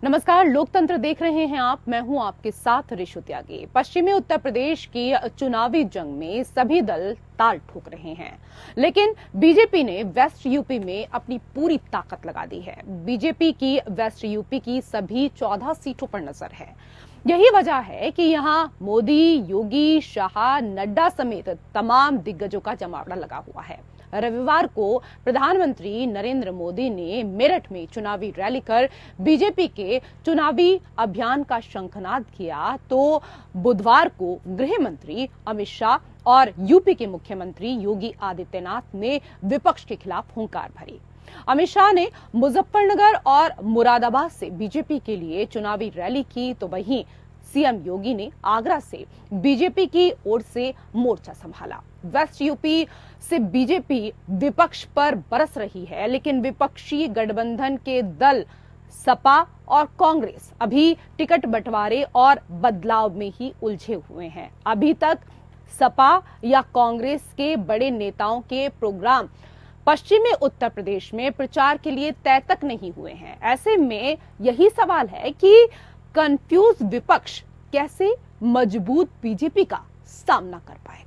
नमस्कार, लोकतंत्र देख रहे हैं आप। मैं हूं आपके साथ ऋषु त्यागी। पश्चिमी उत्तर प्रदेश की चुनावी जंग में सभी दल ताल ठोक रहे हैं, लेकिन बीजेपी ने वेस्ट यूपी में अपनी पूरी ताकत लगा दी है। बीजेपी की वेस्ट यूपी की सभी 14 सीटों पर नजर है। यही वजह है कि यहां मोदी, योगी, शाह, नड्डा समेत तमाम दिग्गजों का जमावड़ा लगा हुआ है। रविवार को प्रधानमंत्री नरेंद्र मोदी ने मेरठ में चुनावी रैली कर बीजेपी के चुनावी अभियान का शंखनाद किया, तो बुधवार को गृह मंत्री अमित शाह और यूपी के मुख्यमंत्री योगी आदित्यनाथ ने विपक्ष के खिलाफ हुंकार भरी। अमित शाह ने मुजफ्फरनगर और मुरादाबाद से बीजेपी के लिए चुनावी रैली की, तो वहीं सीएम योगी ने आगरा से बीजेपी की ओर से मोर्चा संभाला। वेस्ट यूपी से बीजेपी विपक्ष पर बरस रही है, लेकिन विपक्षी गठबंधन के दल सपा और कांग्रेस अभी टिकट बंटवारे और बदलाव में ही उलझे हुए हैं। अभी तक सपा या कांग्रेस के बड़े नेताओं के प्रोग्राम पश्चिमी उत्तर प्रदेश में प्रचार के लिए तय तक नहीं हुए हैं। ऐसे में यही सवाल है कि कंफ्यूज विपक्ष कैसे मजबूत बीजेपी का सामना कर पाएगा।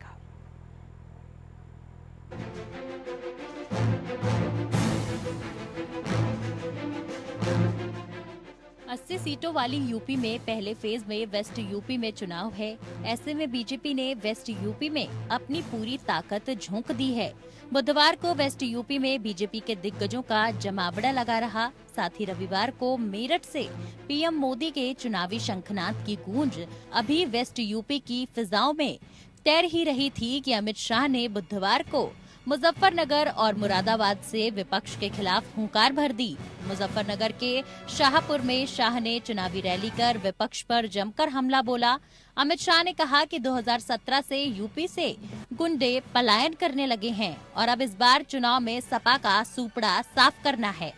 80 सीटों वाली यूपी में पहले फेज में वेस्ट यूपी में चुनाव है। ऐसे में बीजेपी ने वेस्ट यूपी में अपनी पूरी ताकत झोंक दी है। बुधवार को वेस्ट यूपी में बीजेपी के दिग्गजों का जमावड़ा लगा रहा। साथ ही रविवार को मेरठ से पीएम मोदी के चुनावी शंखनाद की गूंज अभी वेस्ट यूपी की फिजाओं में तैर ही रही थी कि अमित शाह ने बुधवार को मुजफ्फरनगर और मुरादाबाद से विपक्ष के खिलाफ हुंकार भर दी। मुजफ्फरनगर के शाहपुर में शाह ने चुनावी रैली कर विपक्ष पर जमकर हमला बोला। अमित शाह ने कहा कि 2017 से यूपी से गुंडे पलायन करने लगे हैं और अब इस बार चुनाव में सपा का सूपड़ा साफ करना है।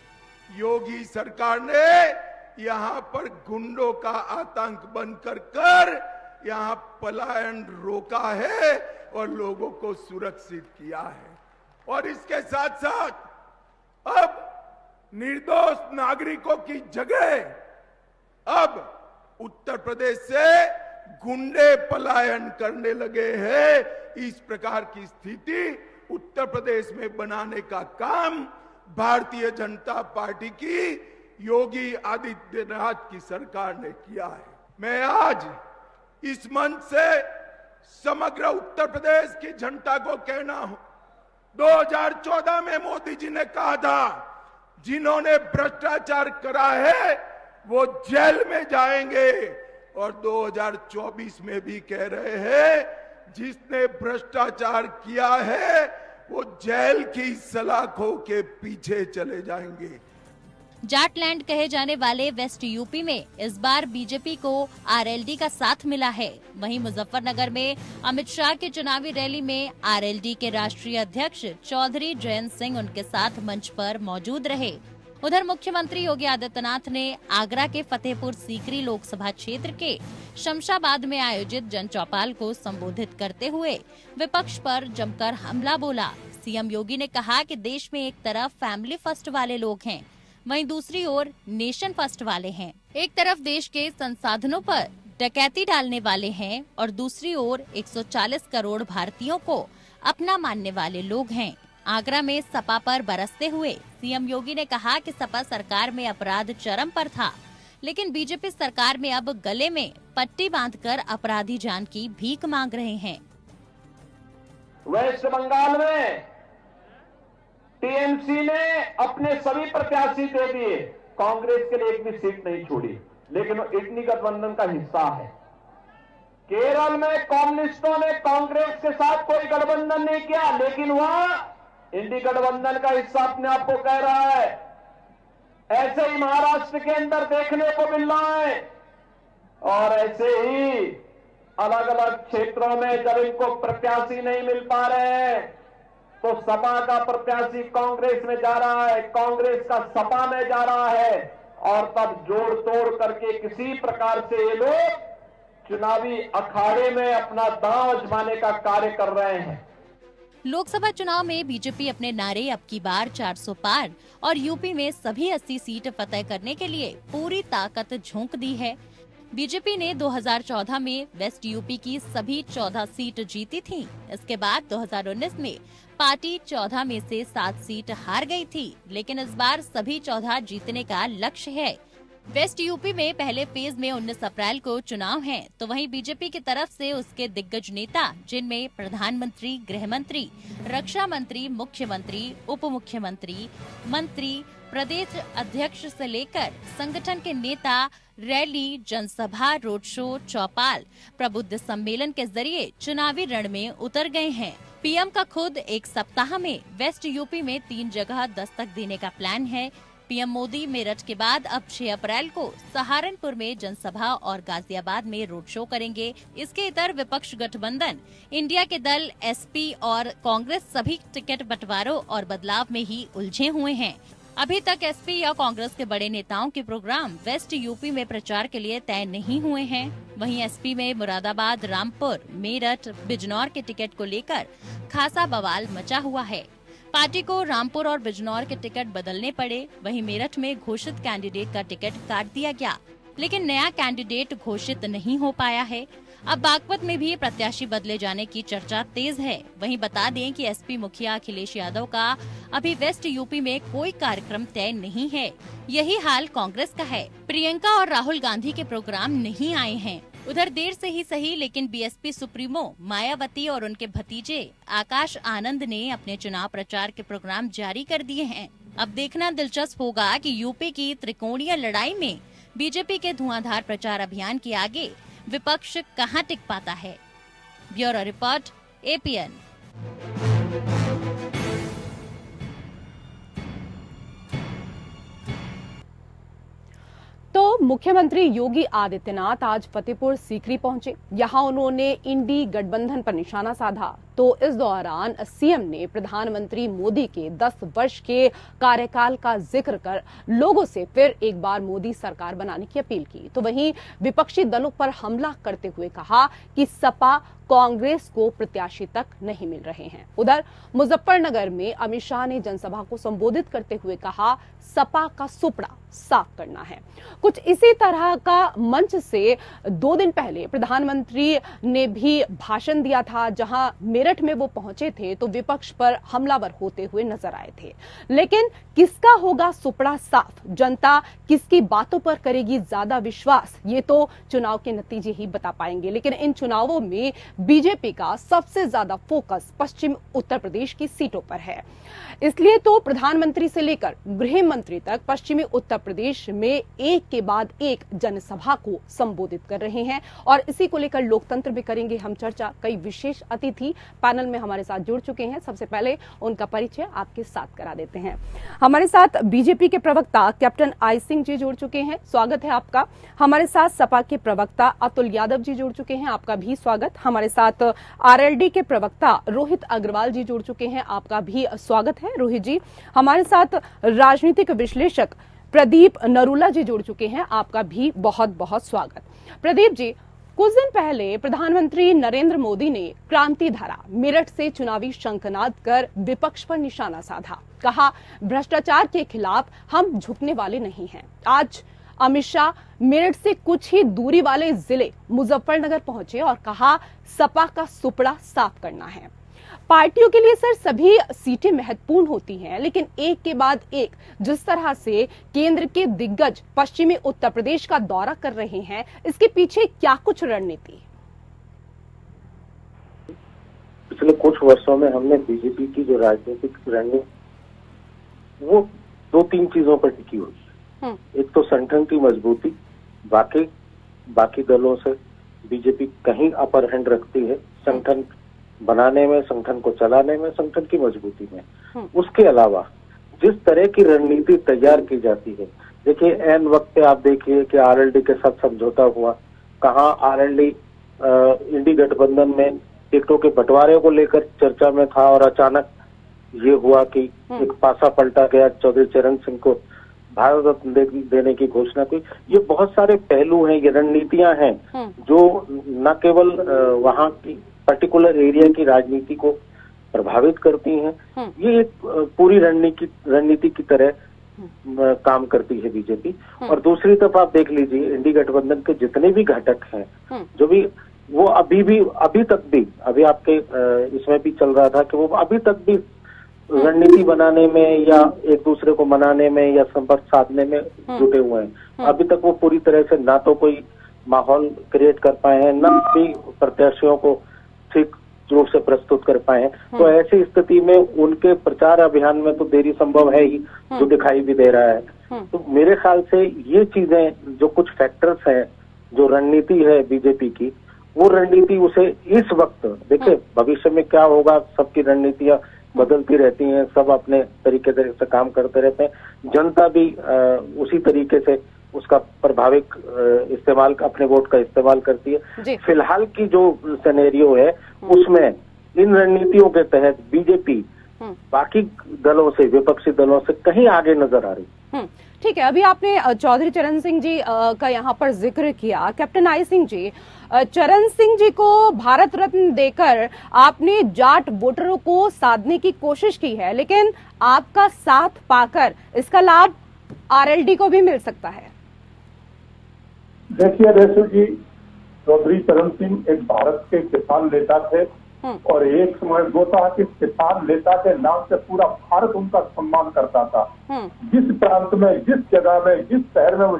योगी सरकार ने यहाँ पर गुंडों का आतंक बंद कर यहाँ पलायन रोका है और लोगों को सुरक्षित किया है। और इसके साथ साथ अब निर्दोष नागरिकों की जगह अब उत्तर प्रदेश से गुंडे पलायन करने लगे हैं। इस प्रकार की स्थिति उत्तर प्रदेश में बनाने का काम भारतीय जनता पार्टी की योगी आदित्यनाथ की सरकार ने किया है। मैं आज इस मंच से समग्र उत्तर प्रदेश की जनता को कहना हूं, 2014 में मोदी जी ने कहा था जिन्होंने भ्रष्टाचार करा है वो जेल में जाएंगे, और 2024 में भी कह रहे हैं जिसने भ्रष्टाचार किया है वो जेल की सलाखों के पीछे चले जाएंगे। जाटलैंड कहे जाने वाले वेस्ट यूपी में इस बार बीजेपी को आरएलडी का साथ मिला है। वहीं मुजफ्फरनगर में अमित शाह की चुनावी रैली में आरएलडी के राष्ट्रीय अध्यक्ष चौधरी जयंत सिंह उनके साथ मंच पर मौजूद रहे। उधर मुख्यमंत्री योगी आदित्यनाथ ने आगरा के फतेहपुर सीकरी लोकसभा क्षेत्र के शमशाबाद में आयोजित जन चौपाल को संबोधित करते हुए विपक्ष पर जमकर हमला बोला। सीएम योगी ने कहा कि देश में एक तरफ फैमिली फर्स्ट वाले लोग हैं, वहीं दूसरी ओर नेशन फर्स्ट वाले हैं। एक तरफ देश के संसाधनों पर डकैती डालने वाले हैं और दूसरी ओर 140 करोड़ भारतीयों को अपना मानने वाले लोग हैं। आगरा में सपा पर बरसते हुए सीएम योगी ने कहा कि सपा सरकार में अपराध चरम पर था, लेकिन बीजेपी सरकार में अब गले में पट्टी बांधकर अपराधी जान की भीख मांग रहे हैं। वेस्ट बंगाल में टीएमसी ने अपने सभी प्रत्याशी दे दिए, कांग्रेस के लिए एक भी सीट नहीं छोड़ी, लेकिन वो इंडी गठबंधन का हिस्सा है। केरल में कम्युनिस्टों ने कांग्रेस के साथ कोई गठबंधन नहीं किया, लेकिन वहां इंडी गठबंधन का हिस्सा अपने आप को कह रहा है। ऐसे ही महाराष्ट्र के अंदर देखने को मिल रहा है, और ऐसे ही अलग अलग क्षेत्रों में जब इनको प्रत्याशी नहीं मिल पा रहे हैं तो सपा का प्रत्याशी कांग्रेस में जा रहा है, कांग्रेस का सपा में जा रहा है, और तब जोड़ तोड़ करके किसी प्रकार से ये लोग चुनावी अखाड़े में अपना दांव आजमाने का कार्य कर रहे हैं। लोकसभा चुनाव में बीजेपी अपने नारे अब की बार 400 पार और यूपी में सभी 80 सीट फतेह करने के लिए पूरी ताकत झोंक दी है। बीजेपी ने 2014 में वेस्ट यूपी की सभी 14 सीट जीती थी। इसके बाद 2019 में पार्टी 14 में से 7 सीट हार गई थी, लेकिन इस बार सभी 14 जीतने का लक्ष्य है। वेस्ट यूपी में पहले फेज में 19 अप्रैल को चुनाव है, तो वहीं बीजेपी की तरफ से उसके दिग्गज नेता, जिनमें प्रधानमंत्री, गृह मंत्री, रक्षा मंत्री, मुख्यमंत्री, उप मुख्यमंत्री, मंत्री, प्रदेश अध्यक्ष से लेकर संगठन के नेता रैली, जनसभा, रोड शो, चौपाल, प्रबुद्ध सम्मेलन के जरिए चुनावी रण में उतर गए हैं। पीएम का खुद एक सप्ताह में वेस्ट यूपी में 3 जगह दस्तक देने का प्लान है। पीएम मोदी मेरठ के बाद अब 6 अप्रैल को सहारनपुर में जनसभा और गाजियाबाद में रोड शो करेंगे। इसके इतर विपक्ष गठबंधन, इंडिया के दल, एसपी और कांग्रेस सभी टिकट बंटवारों और बदलाव में ही उलझे हुए हैं। अभी तक एसपी या कांग्रेस के बड़े नेताओं के प्रोग्राम वेस्ट यूपी में प्रचार के लिए तय नहीं हुए हैं। वहीं एसपी में मुरादाबाद, रामपुर, मेरठ, बिजनौर के टिकट को लेकर खासा बवाल मचा हुआ है। पार्टी को रामपुर और बिजनौर के टिकट बदलने पड़े। वहीं मेरठ में घोषित कैंडिडेट का टिकट काट दिया गया, लेकिन नया कैंडिडेट घोषित नहीं हो पाया है। अब बागपत में भी प्रत्याशी बदले जाने की चर्चा तेज है। वहीं बता दें कि एसपी मुखिया अखिलेश यादव का अभी वेस्ट यूपी में कोई कार्यक्रम तय नहीं है। यही हाल कांग्रेस का है। प्रियंका और राहुल गांधी के प्रोग्राम नहीं आए हैं। उधर देर से ही सही, लेकिन बीएसपी सुप्रीमो मायावती और उनके भतीजे आकाश आनंद ने अपने चुनाव प्रचार के प्रोग्राम जारी कर दिए हैं। अब देखना दिलचस्प होगा कि यूपी की त्रिकोणीय लड़ाई में बीजेपी के धुआंधार प्रचार अभियान के आगे विपक्ष कहां टिक पाता है। Bureau report, APN. तो मुख्यमंत्री योगी आदित्यनाथ आज फतेहपुर सीकरी पहुंचे। यहां उन्होंने इंडी गठबंधन पर निशाना साधा। तो इस दौरान सीएम ने प्रधानमंत्री मोदी के 10 वर्ष के कार्यकाल का जिक्र कर लोगों से फिर एक बार मोदी सरकार बनाने की अपील की। तो वहीं विपक्षी दलों पर हमला करते हुए कहा कि सपा कांग्रेस को प्रत्याशी तक नहीं मिल रहे हैं। उधर मुजफ्फरनगर में अमित शाह ने जनसभा को संबोधित करते हुए कहा, सपा का सुपड़ा साफ करना है। कुछ इसी तरह का मंच से 2 दिन पहले प्रधानमंत्री ने भी भाषण दिया था, जहां मेरठ में वो पहुंचे थे तो विपक्ष पर हमलावर होते हुए नजर आए थे। लेकिन किसका होगा सुपड़ा साफ, जनता किसकी बातों पर करेगी ज्यादा विश्वास, ये तो चुनाव के नतीजे ही बता पाएंगे। लेकिन इन चुनावों में बीजेपी का सबसे ज्यादा फोकस पश्चिम उत्तर प्रदेश की सीटों पर है। इसलिए तो प्रधानमंत्री से लेकर गृह मंत्री तक पश्चिमी उत्तर प्रदेश में एक के बाद एक जनसभा को संबोधित कर रहे हैं और इसी को लेकर लोकतंत्र में करेंगे हम चर्चा। कई विशेष अतिथि पैनल में हमारे साथ जुड़ चुके हैं। सबसे पहले उनका परिचय आपके साथ करा देते हैं। हमारे साथ बीजेपी के प्रवक्ता कैप्टन आई सिंह जी जुड़ चुके हैं, स्वागत है आपका। हमारे साथ सपा के प्रवक्ता अतुल यादव जी जुड़ चुके हैं, आपका भी स्वागत। हमारे साथ आरएलडी के प्रवक्ता रोहित अग्रवाल जी जुड़ चुके हैं, आपका भी स्वागत है रोहित जी। हमारे साथ राजनीतिक विश्लेषक प्रदीप नरूला जी जुड़ चुके हैं, आपका भी बहुत बहुत स्वागत। प्रदीप जी, कुछ दिन पहले प्रधानमंत्री नरेंद्र मोदी ने क्रांति धारा मेरठ से चुनावी शंखनाद कर विपक्ष पर निशाना साधा। कहा, भ्रष्टाचार के खिलाफ हम झुकने वाले नहीं हैं। आज अमित शाह मेरठ से कुछ ही दूरी वाले जिले मुजफ्फरनगर पहुंचे और कहा, सपा का सुपड़ा साफ करना है। पार्टियों के लिए सर सभी सीटें महत्वपूर्ण होती हैं, लेकिन एक के बाद एक जिस तरह से केंद्र के दिग्गज पश्चिमी उत्तर प्रदेश का दौरा कर रहे हैं, इसके पीछे क्या कुछ रणनीति? पिछले कुछ वर्षों में हमने बीजेपी की जो राजनीतिक रणनीति वो 2-3 चीजों पर टिकी हुई है। एक तो संगठन की मजबूती, बाकी दलों से बीजेपी कहीं अपर हैंड रखती है संगठन बनाने में, संगठन को चलाने में, संगठन की मजबूती में। उसके अलावा जिस तरह की रणनीति तैयार की जाती है, देखिए एन वक्त पे आप देखिए कि आरएलडी के साथ समझौता हुआ, कहाँ आरएलडी इंडी गठबंधन में टिकटों के बंटवारे को लेकर चर्चा में था और अचानक ये हुआ कि एक पासा पलटा गया, चौधरी चरण सिंह को भारत रत्न देने की घोषणा की। ये बहुत सारे पहलू हैं, ये रणनीतियां हैं जो न केवल वहां की पर्टिकुलर एरिया की राजनीति को प्रभावित करती हैं। ये एक पूरी रणनीति की तरह काम करती है बीजेपी। और दूसरी तरफ आप देख लीजिए, इंडी गठबंधन के जितने भी घटक हैं, जो भी वो अभी तक भी अभी आपके इसमें भी चल रहा था कि वो अभी तक भी रणनीति बनाने में या एक दूसरे को मनाने में या संपर्क साधने में जुटे हुए हैं। अभी तक वो पूरी तरह से ना तो कोई माहौल क्रिएट कर पाए हैं, ना भी प्रत्याशियों को ठीक रूप से प्रस्तुत कर पाए हैं। तो ऐसी स्थिति में उनके प्रचार अभियान में तो देरी संभव है ही, जो दिखाई भी दे रहा है। तो मेरे ख्याल से ये चीजें, जो कुछ फैक्टर्स हैं, जो रणनीति है बीजेपी की, वो रणनीति उसे इस वक्त, देखिए भविष्य में क्या होगा, सबकी रणनीतियां बदलती रहती हैं, सब अपने तरीके से काम करते रहते हैं। जनता भी उसी तरीके से उसका प्रभाविक इस्तेमाल, अपने वोट का इस्तेमाल करती है। फिलहाल की जो सिनेरियो है उसमें इन रणनीतियों के तहत बीजेपी बाकी दलों से, विपक्षी दलों से कहीं आगे नजर आ रही। ठीक है, अभी आपने चौधरी चरण सिंह जी का यहाँ पर जिक्र किया। कैप्टन आई सिंह जी, चरण सिंह जी को भारत रत्न देकर आपने जाट वोटरों को साधने की कोशिश की है, लेकिन आपका साथ पाकर इसका लाभ आरएलडी को भी मिल सकता है। देखिए रेशु जी, चौधरी चरण सिंह एक भारत के किसान नेता थे और एक समय वो था कि किसान नेता के नाम से पूरा भारत उनका सम्मान करता था। जिस प्रांत में, जिस जगह में, जिस शहर में वो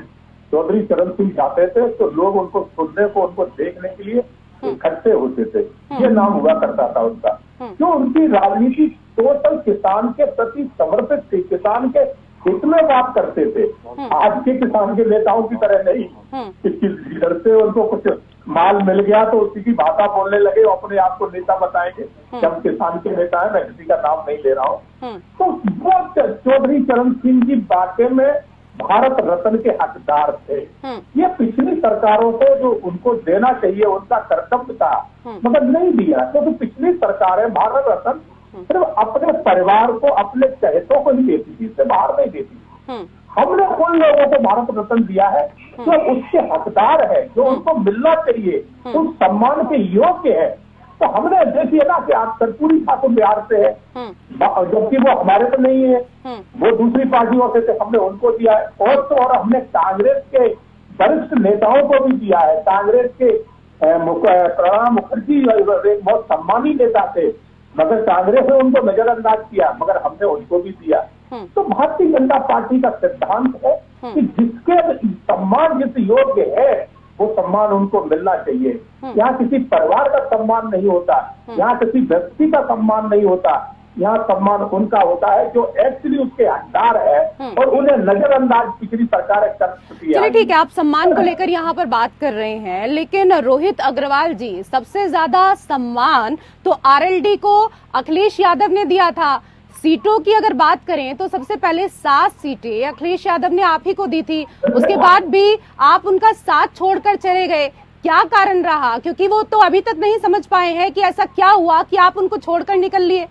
चौधरी चरण सिंह जाते थे तो लोग उनको सुनने को, उनको देखने के लिए इकट्ठे होते थे। ये नाम हुआ करता था उनका। जो उनकी राजनीति टोटल किसान के प्रति समर्पित थी, किसान के हित में बात करते थे। आज के किसान के नेताओं की तरह नहीं कि किस लीडर से उनको कुछ माल मिल गया तो उसी की भाषा बोलने लगे, अपने आप को नेता बताएंगे। जब किसान के नेता है, मैं किसी का नाम नहीं ले रहा हूँ। तो वो चौधरी चरण सिंह जी वाकई में भारत रत्न के हकदार थे। ये पिछली सरकारों को जो उनको देना चाहिए उनका कर्तव्य था, मगर नहीं दिया। क्योंकि पिछली सरकारें भारत रत्न सिर्फ अपने परिवार को, अपने चहेतों को ही देती थी, इससे बाहर नहीं देती। हमने उन लोगों को भारत रत्न दिया है जो उसके हकदार है, जो उनको मिलना चाहिए, उस सम्मान के योग्य है। तो हमने देखिए ना कि आप कर्पूरी ठाकुर बिहार से है, जबकि वो हमारे तो नहीं है, वो दूसरी पार्टियों से थे, हमने उनको दिया है। और तो और हमने कांग्रेस के वरिष्ठ नेताओं को भी दिया है। कांग्रेस के प्रणब मुखर्जी एक बहुत सम्मानी नेता थे, मगर कांग्रेस ने उनको नजरअंदाज किया, मगर हमने उनको भी दिया। तो भारतीय जनता पार्टी का सिद्धांत है कि जिसके सम्मान जिस योग्य है वो सम्मान उनको मिलना चाहिए। यहाँ किसी परिवार का सम्मान नहीं होता, यहाँ किसी व्यक्ति का सम्मान नहीं होता, यहाँ सम्मान उनका होता है जो एक्चुअली उसके हकदार है और उन्हें नजरअंदाज पिछली सरकार कर चुकी है। चलिए ठीक है, आप सम्मान को लेकर यहाँ पर बात कर रहे हैं, लेकिन रोहित अग्रवाल जी, सबसे ज्यादा सम्मान तो आरएलडी को अखिलेश यादव ने दिया था। सीटों की अगर बात करें तो सबसे पहले 7 सीटें अखिलेश यादव ने आप ही को दी थी, उसके बाद भी आप उनका साथ छोड़कर चले गए। क्या कारण रहा? क्योंकि वो तो अभी तक नहीं समझ पाए हैं कि ऐसा क्या हुआ कि आप उनको छोड़कर निकल लिए।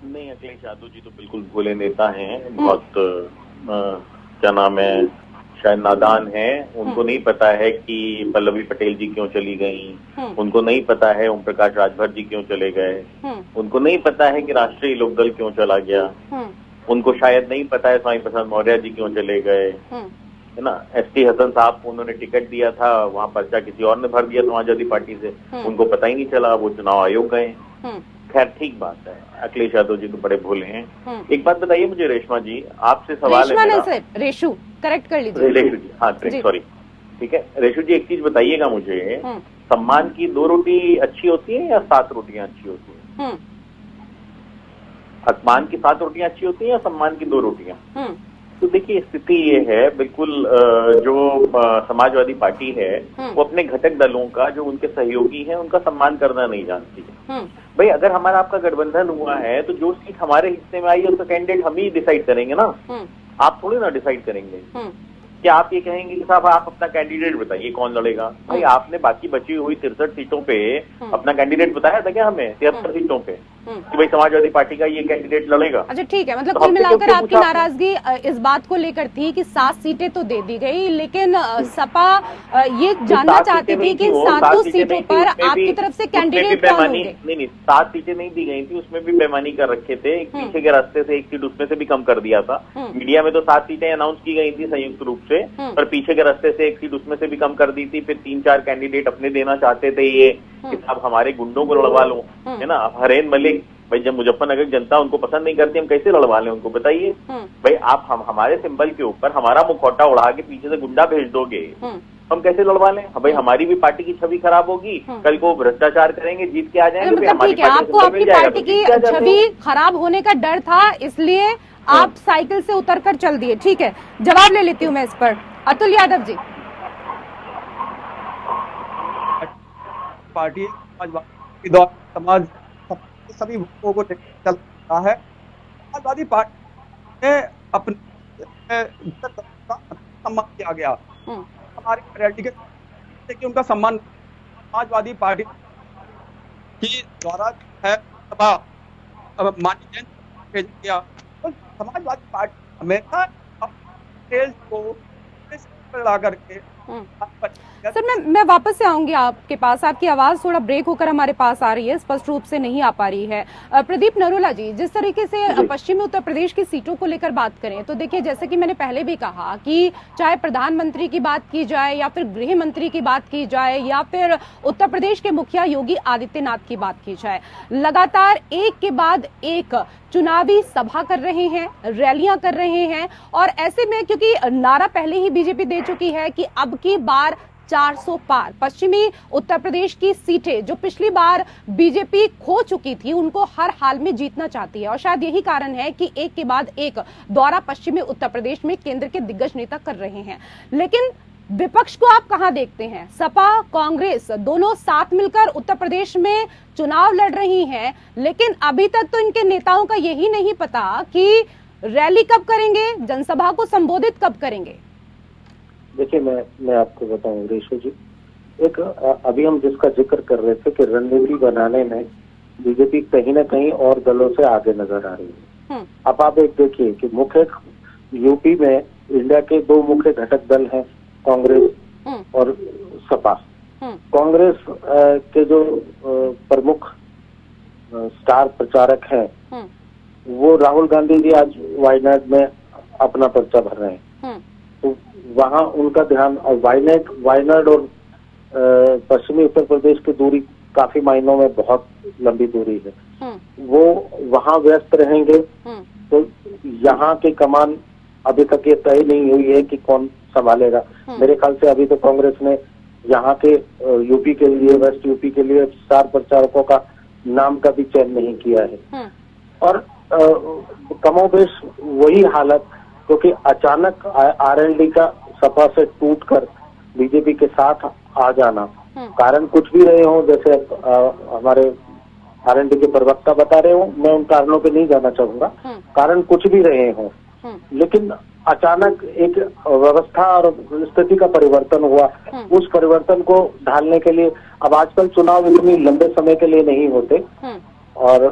नहीं, अखिलेश यादव जी तो बिल्कुल भोले नेता हैं, बहुत क्या नाम है, शायद नादान हैं। उनको नहीं पता है कि पल्लवी पटेल जी क्यों चली गई, उनको नहीं पता है ओम प्रकाश राजभर जी क्यों चले गए, उनको नहीं पता है कि राष्ट्रीय लोकदल क्यों चला गया, उनको शायद नहीं पता है स्वामी प्रसाद मौर्य जी क्यों चले गए, है ना। एसटी हसन साहब को उन्होंने टिकट दिया था, वहां पर्चा किसी और ने भर दिया समाजवादी पार्टी से, उनको पता ही नहीं चला, वो चुनाव आयोग गए। खैर ठीक बात है, अखिलेश यादव जी तो बड़े भोले हैं। एक बात बताइए मुझे रेशमा जी, आपसे सवाल है मेरा। रेशु करेक्ट कर लीजिए। रेशु जी, हाँ सॉरी, ठीक है। रेशु जी एक चीज बताइएगा मुझे, सम्मान की 2 रोटी अच्छी होती है या 7 रोटियां अच्छी होती है? सम्मान की 7 रोटियां अच्छी होती है या सम्मान की 2 रोटियां? तो देखिए स्थिति ये है, बिल्कुल जो समाजवादी पार्टी है वो अपने घटक दलों का, जो उनके सहयोगी हैं, उनका सम्मान करना नहीं जानती है। भाई अगर हमारा आपका गठबंधन हुआ है तो जो सीट हमारे हिस्से में आई है उसका कैंडिडेट हम ही डिसाइड करेंगे ना, आप थोड़ी ना डिसाइड करेंगे। क्या आप ये कहेंगे कि साहब आप अपना कैंडिडेट बताइए कौन लड़ेगा? भाई आपने बाकी बची हुई 63 सीटों पे अपना कैंडिडेट बताया था क्या हमें? 73 सीटों पे कि भाई समाजवादी पार्टी का ये कैंडिडेट लड़ेगा। अच्छा ठीक है, मतलब कुल मिलाकर आपकी नाराजगी इस बात को लेकर थी कि 7 सीटें तो दे दी गई, लेकिन सपा ये जानना चाहती थी कि इन 7 सीटों पर आपकी तरफ से कैंडिडेट कौन होंगे? नहीं 7 सीटें नहीं दी गई थी, उसमें भी बेईमानी कर रखे थे। पीछे के रास्ते से 1 सीट उसमें से भी कम कर दिया था। मीडिया में तो 7 सीटें अनाउंस की गई थी संयुक्त रूप से, पर पीछे के रास्ते से 1 सीट उसमें से भी कम कर दी थी। फिर 3-4 कैंडिडेट अपने देना चाहते थे ये कि आप हमारे गुंडों को लड़वा लो, है ना। हरेन मलिक भाई, जब मुजफ्फरनगर की जनता उनको पसंद नहीं करती, हम कैसे लड़वा लें उनको, बताइए भाई। आप हमारे सिंबल के ऊपर हमारा मुखौटा उड़ा के पीछे से गुंडा भेज दोगे, हम कैसे लड़वा लें? भाई हमारी भी पार्टी की छवि खराब होगी, कल को भ्रष्टाचार करेंगे, जीत के आ जाएंगे। मतलब ठीक है, आपको आपकी पार्टी की छवि खराब होने का डर था, इसलिए आप साइकिल से उतर कर चल दिए। ठीक है, जवाब ले लेती हूँ मैं इस पर। अतुल यादव जी। पार्टी समाज सभी भूखों को चल रहा है। समाजवादी पार्टी ने अपने सम्मान किया गया, हमारी पार्टी के उनका सम्मान समाजवादी पार्टी की द्वारा है मानी भेज दिया। तो समाजवादी पार्टी हमेशा को लड़ा करके सर, मैं वापस से आऊंगी आपके पास। आपकी आवाज थोड़ा ब्रेक होकर हमारे पास आ रही है, स्पष्ट रूप से नहीं आ पा रही है। प्रदीप नरोला जी, जिस तरीके से पश्चिमी उत्तर प्रदेश की सीटों को लेकर बात करें तो देखिए, जैसे कि मैंने पहले भी कहा कि चाहे प्रधानमंत्री की बात की जाए या फिर गृह मंत्री की बात की जाए या फिर उत्तर प्रदेश के मुखिया योगी आदित्यनाथ की बात की जाए, लगातार एक के बाद एक चुनावी सभा कर रहे हैं, रैलियां कर रहे हैं। और ऐसे में क्योंकि नारा पहले ही बीजेपी दे चुकी है कि अब की बार 400 पार पश्चिमी उत्तर प्रदेश की सीटें जो पिछली बार बीजेपी खो चुकी थी, उनको हर हाल में जीतना चाहती है। और शायद यही कारण है कि एक के बाद एक दौरा पश्चिमी उत्तर प्रदेश में केंद्र के दिग्गज नेता कर रहे हैं। लेकिन विपक्ष को आप कहां देखते हैं? सपा कांग्रेस दोनों साथ मिलकर उत्तर प्रदेश में चुनाव लड़ रही हैं, लेकिन अभी तक तो इनके नेताओं का यही नहीं पता कि रैली कब करेंगे, जनसभा को संबोधित कब करेंगे। देखिए, मैं आपको बताऊं रेशो जी, एक अभी हम जिसका जिक्र कर रहे थे कि रणनीति बनाने में बीजेपी कहीं ना कहीं और दलों से आगे नजर आ रही है। अब आप एक देखिए कि मुख्य यूपी में इंडिया के 2 मुख्य घटक दल हैं, कांग्रेस और सपा। कांग्रेस के जो प्रमुख स्टार प्रचारक हैं, वो राहुल गांधी जी आज वायनाड में अपना पर्चा भर रहे हैं। तो वहां उनका ध्यान, और वायनाड और पश्चिमी उत्तर प्रदेश की दूरी काफी मायनों में बहुत लंबी दूरी है, वो वहां व्यस्त रहेंगे। तो यहाँ की कमान अभी तक ये तय नहीं हुई है कि कौन संभालेगा। मेरे ख्याल से अभी तो कांग्रेस ने यहाँ के यूपी के लिए, वेस्ट यूपी के लिए स्टार प्रचारकों का नाम का भी चयन नहीं किया है। और कमोबेश वही हालत, क्योंकि अचानक आरएलडी का सपा से टूटकर बीजेपी के साथ आ जाना, कारण कुछ भी रहे हों, जैसे हमारे आरएलडी के प्रवक्ता बता रहे हो, मैं उन कारणों पे नहीं जाना चाहूंगा, कारण कुछ भी रहे हों, लेकिन अचानक एक व्यवस्था और स्थिति का परिवर्तन हुआ। उस परिवर्तन को ढालने के लिए अब आजकल चुनाव इतनी लंबे समय के लिए नहीं होते और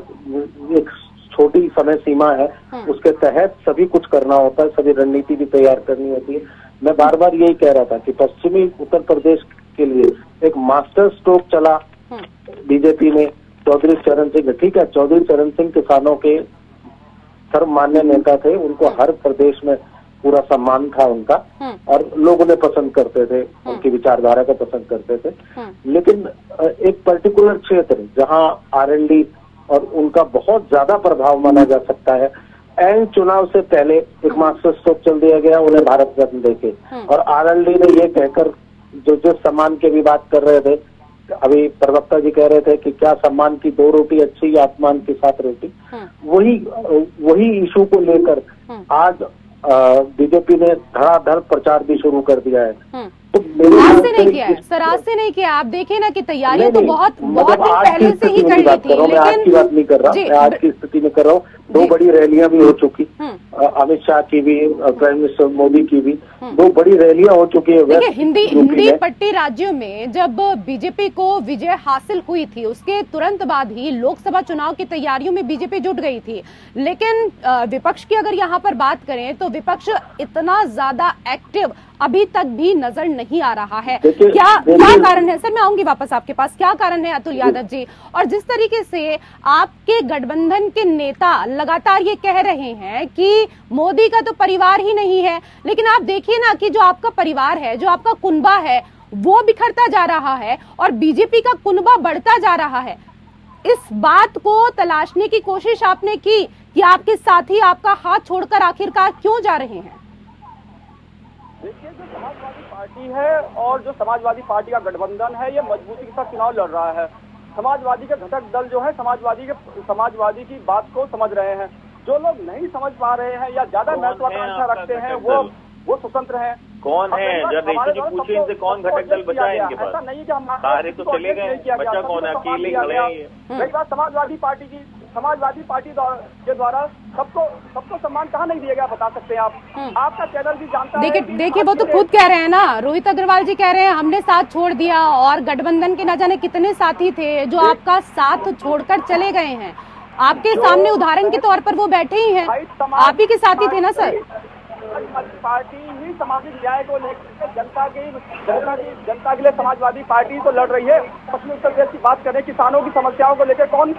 एक छोटी समय सीमा है, उसके तहत सभी कुछ करना होता है, सभी रणनीति भी तैयार करनी होती है। मैं बार बार यही कह रहा था कि पश्चिमी उत्तर प्रदेश के लिए एक मास्टर स्ट्रोक चला बीजेपी ने, चौधरी चरण सिंह। ठीक है, चौधरी चरण सिंह किसानों के सर्वमान्य नेता थे, उनको हर प्रदेश में पूरा सम्मान था उनका और लोग उन्हें पसंद करते थे, उनकी विचारधारा को पसंद करते थे। लेकिन एक पर्टिकुलर क्षेत्र जहां आरएलडी और उनका बहुत ज्यादा प्रभाव माना जा सकता है, एंड चुनाव से पहले एक मास्टर स्ट्रोक चल दिया गया उन्हें भारत रत्न देके। और आरएलडी ने ये कहकर जो सम्मान की भी बात कर रहे थे, अभी प्रवक्ता जी कह रहे थे कि क्या सम्मान की 2 रोटी अच्छी या अपमान की 7 रोटी, वही इशू को लेकर आज बीजेपी ने धड़ाधड़ प्रचार भी शुरू कर दिया है। तो आज से नहीं किया है सर, आज से नहीं किया। आप देखें ना कि तैयारियां तो बहुत दिन पहले से ही कर ली थी। मैं आज की बात नहीं कर रहा, मैं आज की स्थिति में कर रहा हूँ। 2 बड़ी रैलियां भी हो चुकी, अमित शाह की भी, प्राइम मिनिस्टर मोदी की भी 2 बड़ी रैलियां हो चुकी है। देखिए, हिंदी पट्टी राज्यों में जब बीजेपी को विजय हासिल हुई थी, उसके तुरंत बाद ही लोकसभा चुनाव की तैयारियों में बीजेपी जुट गई थी। लेकिन विपक्ष की अगर यहाँ पर बात करें तो विपक्ष इतना ज्यादा एक्टिव अभी तक भी नजर नहीं आ रहा है। क्या कारण है? सर, मैं आऊंगी वापस आपके पास। क्या कारण है अतुल यादव जी? और जिस तरीके से आपके गठबंधन के नेता लगातार ये कह रहे हैं कि मोदी का तो परिवार ही नहीं है, लेकिन आप देखिए ना कि जो आपका परिवार है, जो आपका कुनबा है, वो बिखरता जा रहा है और बीजेपी का कुनबा बढ़ता जा रहा है। इस बात को तलाशने की कोशिश आपने की कि आपके साथी आपका हाथ छोड़कर आखिरकार क्यों जा रहे हैं? देखिए, जो समाजवादी पार्टी है और जो समाजवादी पार्टी का गठबंधन है, ये मजबूती के साथ चुनाव लड़ रहा है। समाजवादी के घटक दल जो है समाजवादी की बात को समझ रहे हैं। जो लोग नहीं समझ पा रहे हैं या ज्यादा महत्वाकांक्षा रखते हैं वो स्वतंत्र हैं। कौन है? जब पूछे इनसे, कौन घटक दल बचा है इनके पास? ऐसा नहीं कि हम सारे तो चले गए, बच्चा कौन है? अकेले खड़े हैं। रही बात समाजवादी पार्टी के द्वारा सबको सम्मान कहाँ नहीं दिया गया, बता सकते हैं आप? आपका चैनल भी जानता है। देखिए, वो तो खुद कह रहे हैं ना, रोहित अग्रवाल जी कह रहे हैं हमने साथ छोड़ दिया, और गठबंधन के न जाने कितने साथी थे जो आपका साथ छोड़कर चले गए हैं। आपके सामने उदाहरण के तौर पर वो बैठे ही हैं, आप ही के साथी थे ना सर। पार्टी ही सामाजिक न्याय को लेकर जनता के लिए समाजवादी पार्टी तो लड़ रही है। पश्चिमी उत्तर प्रदेश की बात करें, किसानों की समस्याओं को लेकर कौन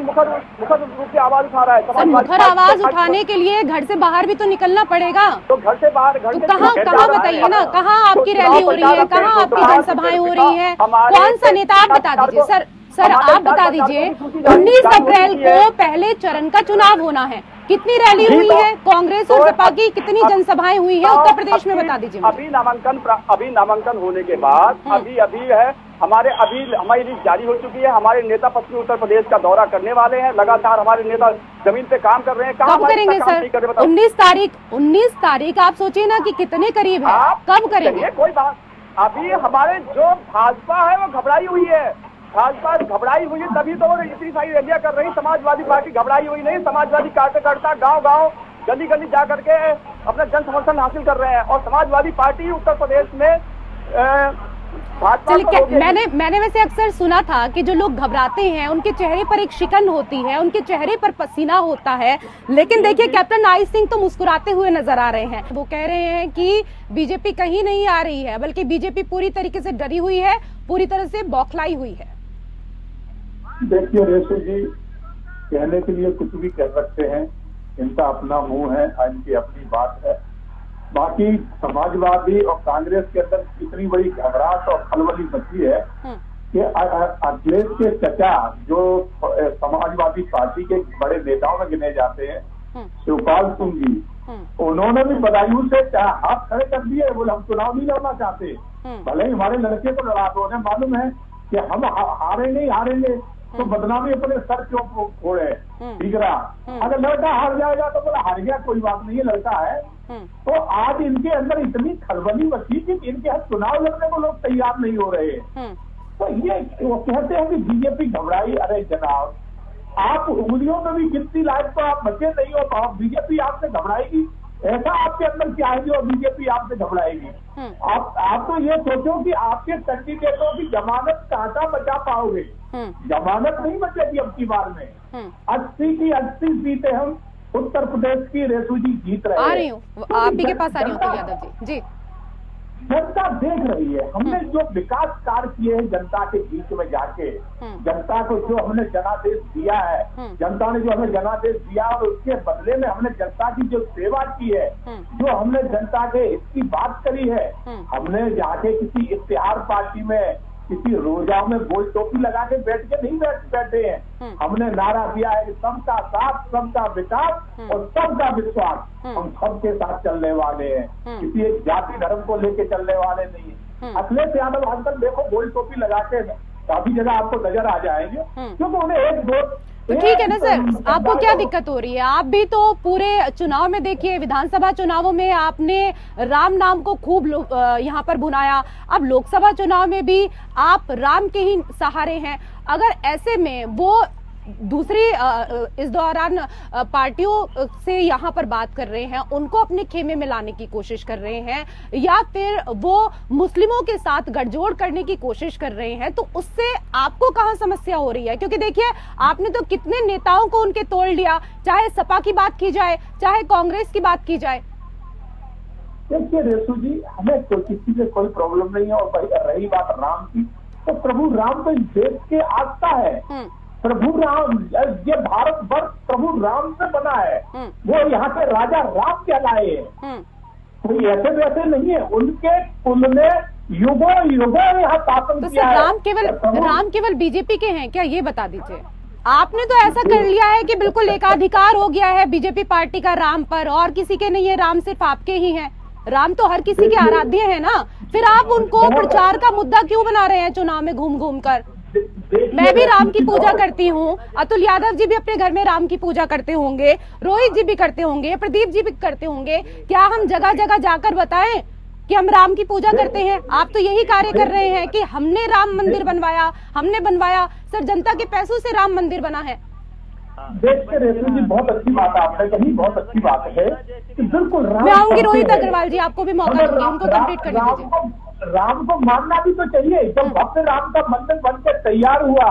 मुखर रूप से आवाज उठा रहा है? मुखर आवाज उठाने के लिए घर से बाहर भी तो निकलना पड़ेगा। तो घर से बाहर कहाँ बताइए ना, कहाँ आपकी रैली हो रही है, कहाँ आपकी जनसभाएं हो रही है, कौन सा नेता? आप बता दीजिए सर आप बता दीजिए। 19 अप्रैल को पहले चरण का चुनाव होना है, कितनी रैली हुई है कांग्रेस और सपा की, कितनी जनसभाएं हुई है उत्तर प्रदेश में, बता दीजिए। अभी नामांकन होने के बाद अभी है हमारी लिस्ट जारी हो चुकी है। हमारे नेता पश्चिमी उत्तर प्रदेश का दौरा करने वाले हैं। लगातार हमारे नेता जमीन पे काम कर रहे हैं। कब करेंगे सर? 19 तारीख आप सोचिए ना कि कितने करीब है, कब करेंगे? कोई बात, अभी हमारे जो भाजपा है वो घबराई हुई है। भाजपा घबराई हुई है, तभी तो वो इतनी सारी रैलियां कर रही। समाजवादी पार्टी घबराई हुई नहीं। समाजवादी कार्यकर्ता गांव गली जा करके अपना जन समर्थन हासिल कर रहे हैं। और समाजवादी पार्टी उत्तर प्रदेश में मैंने वैसे अक्सर सुना था कि जो लोग घबराते हैं उनके चेहरे पर एक शिकन होती है, उनके चेहरे पर पसीना होता है। लेकिन देखिए, कैप्टन आई सिंह तो मुस्कुराते हुए नजर आ रहे हैं। वो कह रहे हैं कि बीजेपी कहीं नहीं आ रही है, बल्कि बीजेपी पूरी तरीके से डरी हुई है, पूरी तरह से बौखलाई हुई है। देखिए रेशु जी, कहने के लिए कुछ भी कह सकते हैं, इनका अपना मुंह है, इनकी अपनी बात है। बाकी समाजवादी और कांग्रेस के अंदर इतनी बड़ी घबराहट और खलबली मची है कि अखिलेश के चचा जो समाजवादी पार्टी के बड़े नेताओं में गिने जाते हैं, शिवपाल सिंह जी, उन्होंने भी बदायूं से हाथ खड़े कर दिए। बोले हम चुनाव नहीं लड़ना चाहते, भले ही हमारे लड़के को लड़ा दो, उन्हें मालूम है कि हम हारेंगे तो बदनामी अपने सर क्यों फोड़े। ठीक रहा, अगर लड़का हार जाएगा तो बोला हार गया, कोई बात नहीं है, लड़का है। तो आज इनके अंदर इतनी खलबली मची कि इनके यहाँ चुनाव लड़ने को लोग तैयार नहीं हो रहे। तो ये वो कहते हैं कि बीजेपी घबराई। अरे जनाब, आप उंगलियों में भी गिनती लायक तो आप बचे नहीं हो, तो आप बीजेपी आपसे घबराएगी? ऐसा आपके अंदर क्या है जो बीजेपी आपसे घबराएगी? आप तो ये सोचो कि आपके कैंडिडेटों की जमानत कहाँ बचा पाओगे? जमानत नहीं बचेगी अब की बार में। 80 की 80 सीटें हम उत्तर प्रदेश की रेशु जी जीत रहे हैं। आ रही हूँ, आप ही के पास आ रही हूँ यादव जी। जनता देख रही है हमने जो विकास कार्य किए हैं जनता के बीच में जाके, जनता को जो हमने जनादेश दिया है, जनता ने जो हमें जनादेश दिया और उसके बदले में हमने जनता की जो सेवा की है, जो हमने जनता के इसकी बात करी है, हमने जाके किसी इश्तेहार पार्टी में किसी रोजा में गोल टोपी लगा के बैठ के नहीं बैठे हैं। हमने नारा दिया है कि सबका साथ, सबका विकास और सबका विश्वास। हम सबके साथ चलने वाले हैं, किसी एक जाति धर्म को लेके चलने वाले नहीं है। अखिलेश यादव आजकल देखो गोल टोपी लगा के काफी जगह आपको नजर आ जाएंगे, क्योंकि उन्हें एक दो तो ठीक है ना सर, आपको क्या दिक्कत हो रही है? आप भी तो पूरे चुनाव में देखिए, विधानसभा चुनावों में आपने राम नाम को खूब यहाँ पर बुनाया, अब लोकसभा चुनाव में भी आप राम के ही सहारे हैं। अगर ऐसे में वो दूसरी इस दौरान पार्टियों से यहाँ पर बात कर रहे हैं, उनको अपने खेमे में लाने की कोशिश कर रहे हैं, या फिर वो मुस्लिमों के साथ गठजोड़ करने की कोशिश कर रहे हैं, तो उससे आपको कहाँ समस्या हो रही है? क्योंकि देखिए, आपने तो कितने नेताओं को उनके तोड़ लिया, चाहे सपा की बात की जाए, चाहे कांग्रेस की बात की जाए। देखिए रेशु जी, हमें किसी से कोई प्रॉब्लम नहीं है। और भाई रही बात राम की, तो प्रभु राम तो इस देश के आस्था है। प्रभु राम, ये भारतवर्ष प्रभु राम से बना है। वो यहाँ के राजा राम कहलाए हैं। कोई ऐसे वैसे नहीं है, उनके कुल ने युगों युगों यहाँ शासन किया है। राम केवल बीजेपी के हैं क्या, ये बता दीजिए। आपने तो ऐसा कर लिया है कि बिल्कुल एकाधिकार हो गया है बीजेपी पार्टी का राम पर, और किसी के नहीं है, राम सिर्फ आपके ही हैं। राम तो हर किसी के आराध्य है ना, फिर आप उनको प्रचार का मुद्दा क्यों बना रहे हैं चुनाव में घूम घूम कर? मैं भी राम की पूजा करती हूँ, अतुल यादव जी भी अपने घर में राम की पूजा करते होंगे, रोहित जी भी करते होंगे, प्रदीप जी भी करते होंगे। क्या हम जगह जगह जाकर बताएं कि हम राम की पूजा करते हैं? आप तो यही कार्य कर रहे हैं कि हमने राम मंदिर बनवाया, हमने बनवाया। सर, जनता के पैसों से राम मंदिर बना है। देखते रेशु जी, बहुत अच्छी बात आपने कही, बहुत अच्छी बात है कि बिल्कुल मैं आऊंगी रोहित अग्रवाल जी, आपको भी मौका दूंगी, उनको कंप्लीट करने दीजिए। राम को मानना भी तो चाहिए। जब भक्त राम का मंदिर बनकर तैयार हुआ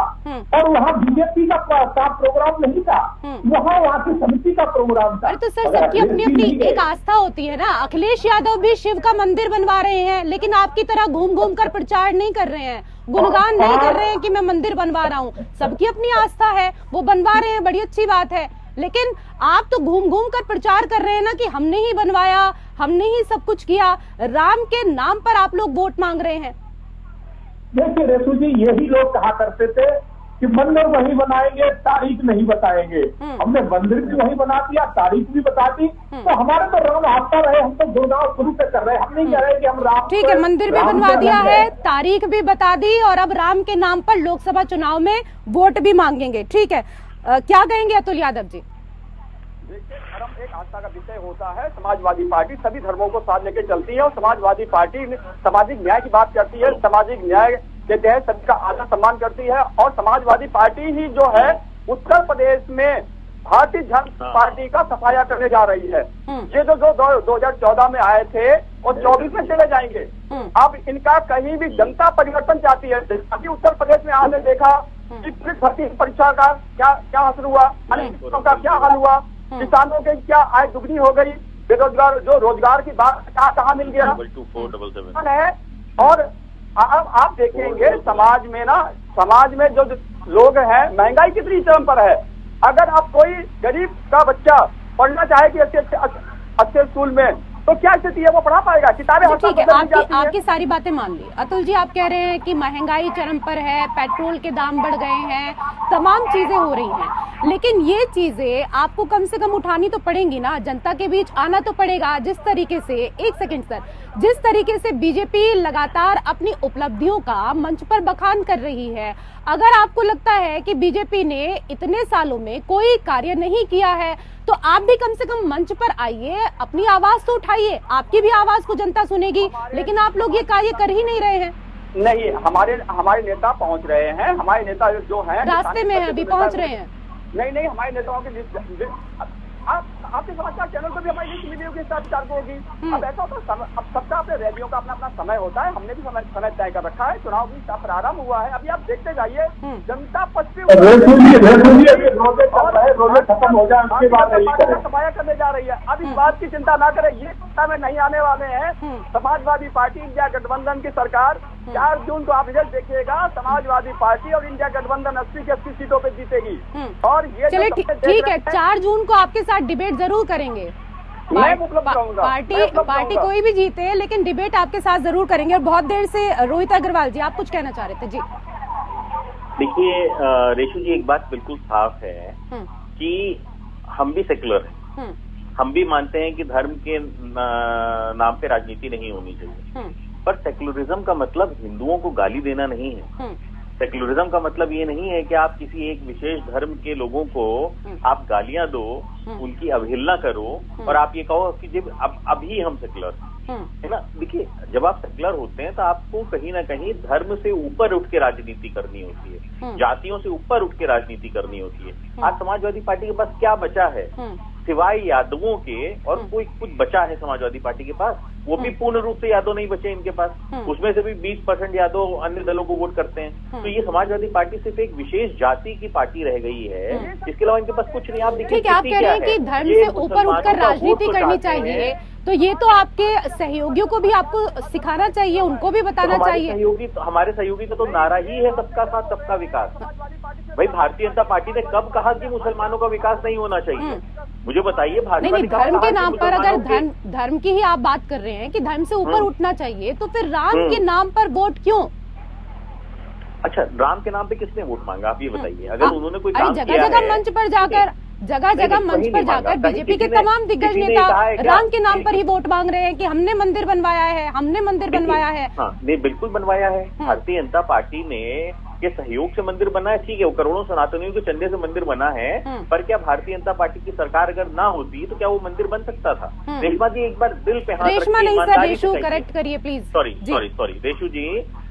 और वहाँ बीजेपी का प्रोग्राम नहीं था, वहाँ की समिति का प्रोग्राम था। अरे तो सर, सबकी अपनी अपनी एक आस्था होती है ना। अखिलेश यादव भी शिव का मंदिर बनवा रहे हैं, लेकिन आपकी तरह घूम घूम कर प्रचार नहीं कर रहे हैं, गुणगान नहीं कर रहे हैं कि मैं मंदिर बनवा रहा हूँ। सबकी अपनी आस्था है, वो बनवा रहे हैं, बड़ी अच्छी बात है। लेकिन आप तो घूम घूम कर प्रचार कर रहे हैं ना कि हमने ही बनवाया, हमने ही सब कुछ किया। राम के नाम पर आप लोग वोट मांग रहे हैं। देखिए रेशु जी, यही लोग कहा करते थे कि मंदिर वही बनाएंगे, तारीख नहीं बताएंगे। हमने मंदिर भी वही बना दिया, तारीख भी बता दी। तो हमारे तो राम आस्था रहे, हम तो गुणगान शुरू से कर रहे हैं। हम नहीं कह रहे कि हम राम, ठीक है, मंदिर भी बनवा दिया है, तारीख भी बता दी, और अब राम के नाम पर लोकसभा चुनाव में वोट भी मांगेंगे। ठीक है, क्या कहेंगे अतुल यादव जी? देखिए, धर्म एक आस्था का विषय होता है। समाजवादी पार्टी सभी धर्मों को साथ लेकर चलती है और समाजवादी पार्टी सामाजिक न्याय की बात करती है, सामाजिक न्याय के तहत सभी का आदर सम्मान करती है। और समाजवादी पार्टी ही जो है उत्तर प्रदेश में भारतीय जनता पार्टी का सफाया करने जा रही है। ये जो 2014 में आए थे और 24 में चले जाएंगे। अब इनका कहीं भी जनता परिवर्तन चाहती है। उत्तर प्रदेश में आपने देखा कि भर्ती परीक्षा का क्या हासिल हुआ, अनेकों का क्या हाल हुआ, किसानों की क्या आय दुगनी हो गई, बेरोजगार जो रोजगार की बात कहाँ मिल गया है। और अब आप देखेंगे समाज में जो लोग हैं, महंगाई कितनी चरम पर है। अगर आप कोई गरीब का बच्चा पढ़ना चाहे कि अच्छे स्कूल में, तो क्या स्थिति है, वो पढ़ा पाएगा? किताबें ठीक है, आपकी सारी बातें मान ली। अतुल जी, आप कह रहे हैं कि महंगाई चरम पर है, पेट्रोल के दाम बढ़ गए हैं, तमाम चीजें हो रही हैं, लेकिन ये चीजें आपको कम से कम उठानी तो पड़ेंगी ना, जनता के बीच आना तो पड़ेगा। जिस तरीके से, एक सेकंड सर, जिस तरीके से बीजेपी लगातार अपनी उपलब्धियों का मंच पर बखान कर रही है, अगर आपको लगता है कि बीजेपी ने इतने सालों में कोई कार्य नहीं किया है, तो आप भी कम से कम मंच पर आइए, अपनी आवाज तो उठाइए। आपकी भी आवाज को जनता सुनेगी, लेकिन आप लोग ये कार्य कर ही नहीं रहे हैं। नहीं, हमारे नेता पहुंच रहे हैं, हमारे नेता जो हैं रास्ते में है, अभी पहुंच रहे हैं। नहीं, हमारे नेताओं की आपके समाचार चैनल पर भी हमारी लिस्ट मिली होगी, विचार को होगी। अब ऐसा होता है, अब सबका अपने रैलियों का अपना समय होता है। हमने भी समय तय कर रखा है, चुनाव भी प्रारंभ हुआ है। अभी आप देखते जाइए, जनता सफाया करने जा रही है। अब इस बात की चिंता ना करें, ये सत्ता में नहीं आने वाले हैं। समाजवादी पार्टी, इंडिया गठबंधन की सरकार 4 जून को आप रिजल्ट देखिएगा, समाजवादी पार्टी और इंडिया गठबंधन 80 की 80 सीटों पे जीतेगी। और ये चलिए ठीक है, 4 जून को आपके साथ डिबेट जरूर करेंगे। पार्टी कोई भी जीते, लेकिन डिबेट आपके साथ जरूर करेंगे। और बहुत देर से रोहित अग्रवाल जी, आप कुछ कहना चाह रहे थे? जी देखिए रेशु जी, एक बात बिल्कुल साफ है कि हम भी सेक्युलर हैं। हम भी मानते हैं कि धर्म के नाम पे राजनीति नहीं होनी चाहिए, पर सेक्युलरिज्म का मतलब हिंदुओं को गाली देना नहीं है। सेक्युलरिज्म का मतलब ये नहीं है कि आप किसी एक विशेष धर्म के लोगों को आप गालियां दो, उनकी अवहेलना करो और आप ये कहो कि जब अभी हम सेक्युलर है ना। देखिए, जब आप सेक्युलर होते हैं तो आपको कहीं ना कहीं धर्म से ऊपर उठ के राजनीति करनी होती है, जातियों से ऊपर उठ के राजनीति करनी होती है। आज समाजवादी पार्टी के पास क्या बचा है सिवाय यादवों के? और कोई कुछ बचा है समाजवादी पार्टी के पास? वो भी पूर्ण रूप से यादव नहीं बचे इनके पास, उसमें से भी 20% यादव अन्य दलों को वोट करते हैं। तो ये समाजवादी पार्टी सिर्फ एक विशेष जाति की पार्टी रह गई है, इसके अलावा इनके पास कुछ नहीं। आप देखिए, ठीक है, आप कह रहे हैं कि धर्म से ऊपर उठकर राजनीति करनी चाहिए, तो ये तो आपके सहयोगियों को भी आपको सिखाना चाहिए, उनको भी बताना चाहिए। हमारे सहयोगी का तो नारा ही है सबका साथ सबका विकास। भाई, भारतीय जनता पार्टी ने कब कहा कि मुसलमानों का विकास नहीं होना चाहिए? मुझे बताइए। नहीं, धर्म के नाम पर अगर धर्म की ही आप बात कर रहे हैं कि धर्म से ऊपर उठना चाहिए, तो फिर राम के नाम पर वोट क्यों? अच्छा, राम के नाम पे किसने वोट मांगा, आप ये बताइए। अगर उन्होंने कोई काम किया है, जगह जगह मंच पर जाकर बीजेपी के तमाम दिग्गज नेता राम के नाम पर ही वोट मांग रहे हैं कि हमने मंदिर बनवाया है, हमने मंदिर बनवाया है। हाँ, नहीं, बिल्कुल बनवाया है। भारतीय जनता पार्टी ने के सहयोग से मंदिर बना है, ठीक है, वो करोड़ों सनातनियों के चंदे से मंदिर बना है, पर क्या भारतीय जनता पार्टी की सरकार अगर ना होती तो क्या वो मंदिर बन सकता था? रेशमा जी, एक बार दिल पे हाथ रखिए, करेक्ट करिए प्लीज। सॉरी रेशु जी,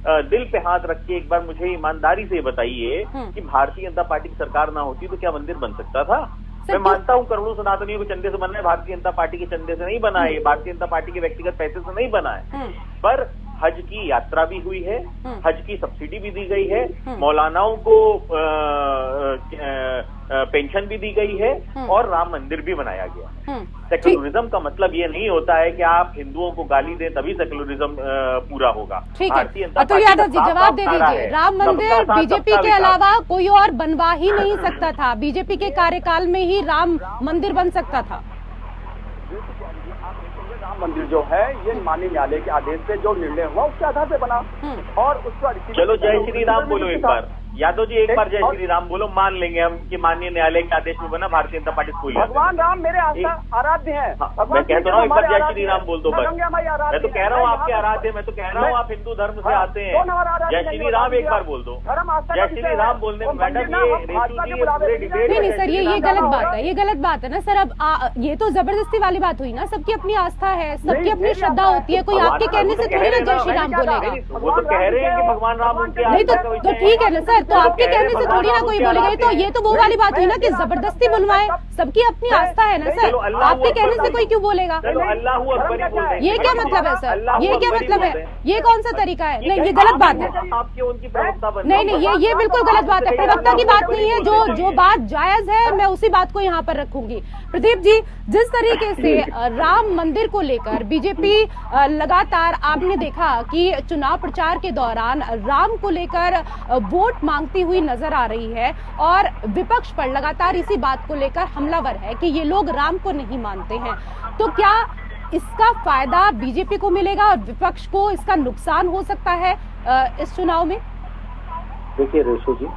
दिल पे हाथ रख के एक बार मुझे ईमानदारी से बताइए कि भारतीय जनता पार्टी की सरकार ना होती तो क्या मंदिर बन सकता था? मैं मानता हूँ करोड़ों सनातनियों के चंदे से बना है, भारतीय जनता पार्टी के चंदे से नहीं बना है, भारतीय जनता पार्टी के व्यक्तिगत पैसे से नहीं बना है, पर हज की यात्रा भी हुई है, हज की सब्सिडी भी दी गई है, मौलानाओं को पेंशन भी दी गई है और राम मंदिर भी बनाया गया। सेक्युलरिज्म का मतलब ये नहीं होता है कि आप हिंदुओं को गाली दें तभी सेक्युलरिज्म पूरा होगा। भारतीय अतुल यादव जी, जवाब दे दीजिए। राम मंदिर बीजेपी के अलावा कोई और बनवा ही नहीं सकता था, बीजेपी के कार्यकाल में ही राम मंदिर बन सकता था। राम मंदिर जो है ये माननीय न्यायालय के आदेश से जो निर्णय हुआ उसके आधार पे बना और उसका। चलो जय श्री राम बोलो एक बार, यादव जी एक बार जय श्री राम बोलो, मान लेंगे हम कि माननीय न्यायालय के आदेश में बना भारतीय जनता पार्टी स्कूल। भगवान राम मेरे आराध्य हैं। मैं कहता हूँ एक बार जय श्री राम बोल दो बस। मैं तो कह रहा हूँ आपके आराध्य, मैं तो कह रहा हूँ आप हिंदू धर्म से आते हैं। जय श्री राम एक बार बोल दो। जय श्री राम बोलने में मैडम नहीं सर, ये गलत बात है, ये गलत बात है ना सर। अब ये तो जबरदस्ती वाली बात हुई ना। सबकी अपनी आस्था है, सबकी अपनी श्रद्धा होती है, कोई आपके कहने से थोड़ी ना जय श्री राम बोलेगा। वो तो कह रहे हैं कि भगवान राम उनके नहीं, तो ठीक है ना सर, तो आपके कहने से थोड़ी ना कोई बोलेगा। तो ये तो वो वाली बात हुई ना कि जबरदस्ती बुलवाए, सबकी अपनी आस्था है ना सर, आपके कहने से कोई क्यों बोलेगा? ये क्या मतलब है सर, ये क्या मतलब है, ये कौन सा तरीका है? नहीं, ये गलत बात है। नहीं, ये बिल्कुल गलत बात है, प्रवक्ता की बात नहीं है। जो बात जायज है मैं उसी बात को यहाँ पर रखूंगी। प्रदीप जी, जिस तरीके से राम मंदिर को लेकर बीजेपी लगातार, आपने देखा कि चुनाव प्रचार के दौरान राम को लेकर वोट मांगती हुई नजर आ रही है और विपक्ष पर लगातार इसी बात को लेकर हमलावर है कि ये लोग राम को नहीं मानते हैं, तो क्या इसका फायदा बीजेपी को मिलेगा और विपक्ष को इसका नुकसान हो सकता है इस चुनाव में? देखिए रेशु जी,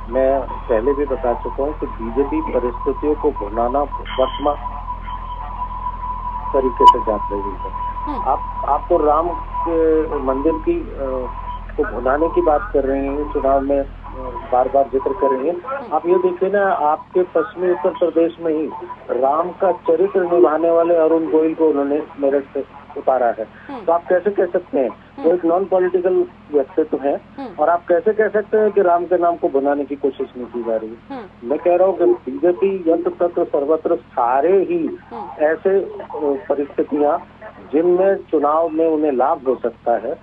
मैं पहले भी बता चुका हूँ कि बीजेपी परिस्थितियों को भुनाना वर्तमान तरीके से जान रही है। आप तो राम के मंदिर की को भुनाने की बात कर रहे हैं, चुनाव में बार बार जिक्र कर रहे हैं। आप ये देखिए ना, आपके पश्चिमी उत्तर प्रदेश में ही राम का चरित्र निभाने वाले अरुण गोयल को उन्होंने मेरठ से उतारा है। तो आप कैसे कह सकते हैं, वो एक नॉन पॉलिटिकल व्यक्तित्व है और आप कैसे कह सकते हैं कि राम के नाम को बनाने की कोशिश नहीं की जा रही है? मैं कह रहा हूँ कि बीजेपी यंत्र तंत्र सर्वत्र सारे ही ऐसे परिस्थितियां जिनमें चुनाव में उन्हें लाभ हो सकता है,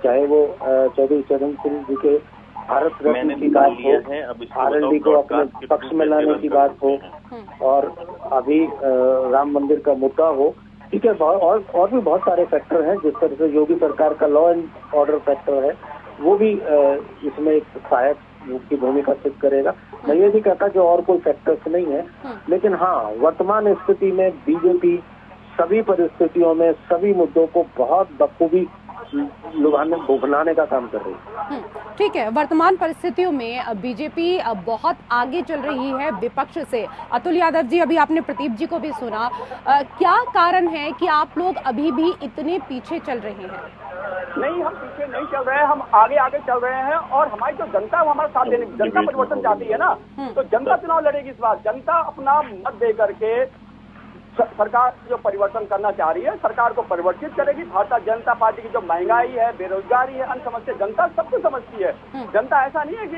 चाहे वो चौधरी चरण सिंह जी के भारत रत्न की बात हो, आरएलडी को अपने पक्ष में लाने की बात हो, और अभी राम मंदिर का मुद्दा हो, ठीक है, और भी बहुत सारे फैक्टर हैं। जिस तरह से योगी सरकार का लॉ एंड ऑर्डर फैक्टर है, वो भी इसमें एक सहायक की भूमिका सिद्ध करेगा। मैं ये नहीं कहता कि और कोई फैक्टर्स नहीं है, लेकिन हाँ, वर्तमान स्थिति में बीजेपी सभी परिस्थितियों में सभी मुद्दों को बहुत बखूबी लुभाने बुलाने का काम कर रही है। ठीक है, वर्तमान परिस्थितियों में बीजेपी बहुत आगे चल रही है विपक्ष से। अतुल यादव जी, अभी आपने प्रदीप जी को भी सुना, क्या कारण है कि आप लोग अभी भी इतने पीछे चल रहे हैं? नहीं, हम पीछे नहीं चल रहे हैं, हम आगे आगे चल रहे हैं। और हमारी जो जनता है वो हमारा साथ देने, जनता परिवर्तन चाहती है ना, तो जनता चुनाव लड़ेगी इस बार। जनता अपना मत दे करके सरकार जो परिवर्तन करना चाह रही है, सरकार को परिवर्तित करेगी। भारतीय जनता पार्टी की जो महंगाई है, बेरोजगारी है, अन्य समस्या, जनता सब कुछ समझती है। जनता ऐसा नहीं है कि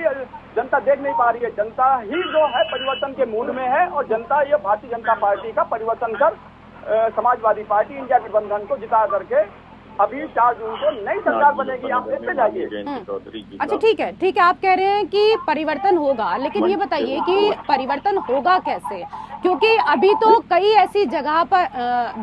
जनता देख नहीं पा रही है, जनता ही जो है परिवर्तन के मूड में है। और जनता ये भारतीय जनता पार्टी का परिवर्तन कर समाजवादी पार्टी इंडिया गठबंधन को जिता करके अभी 4 जून को नई सरकार बनेगी। आप देखते जाइए। अच्छा, ठीक है, आप कह रहे हैं कि परिवर्तन होगा, लेकिन ये बताइए कि परिवर्तन होगा कैसे? क्योंकि अभी तो कई ऐसी जगह पर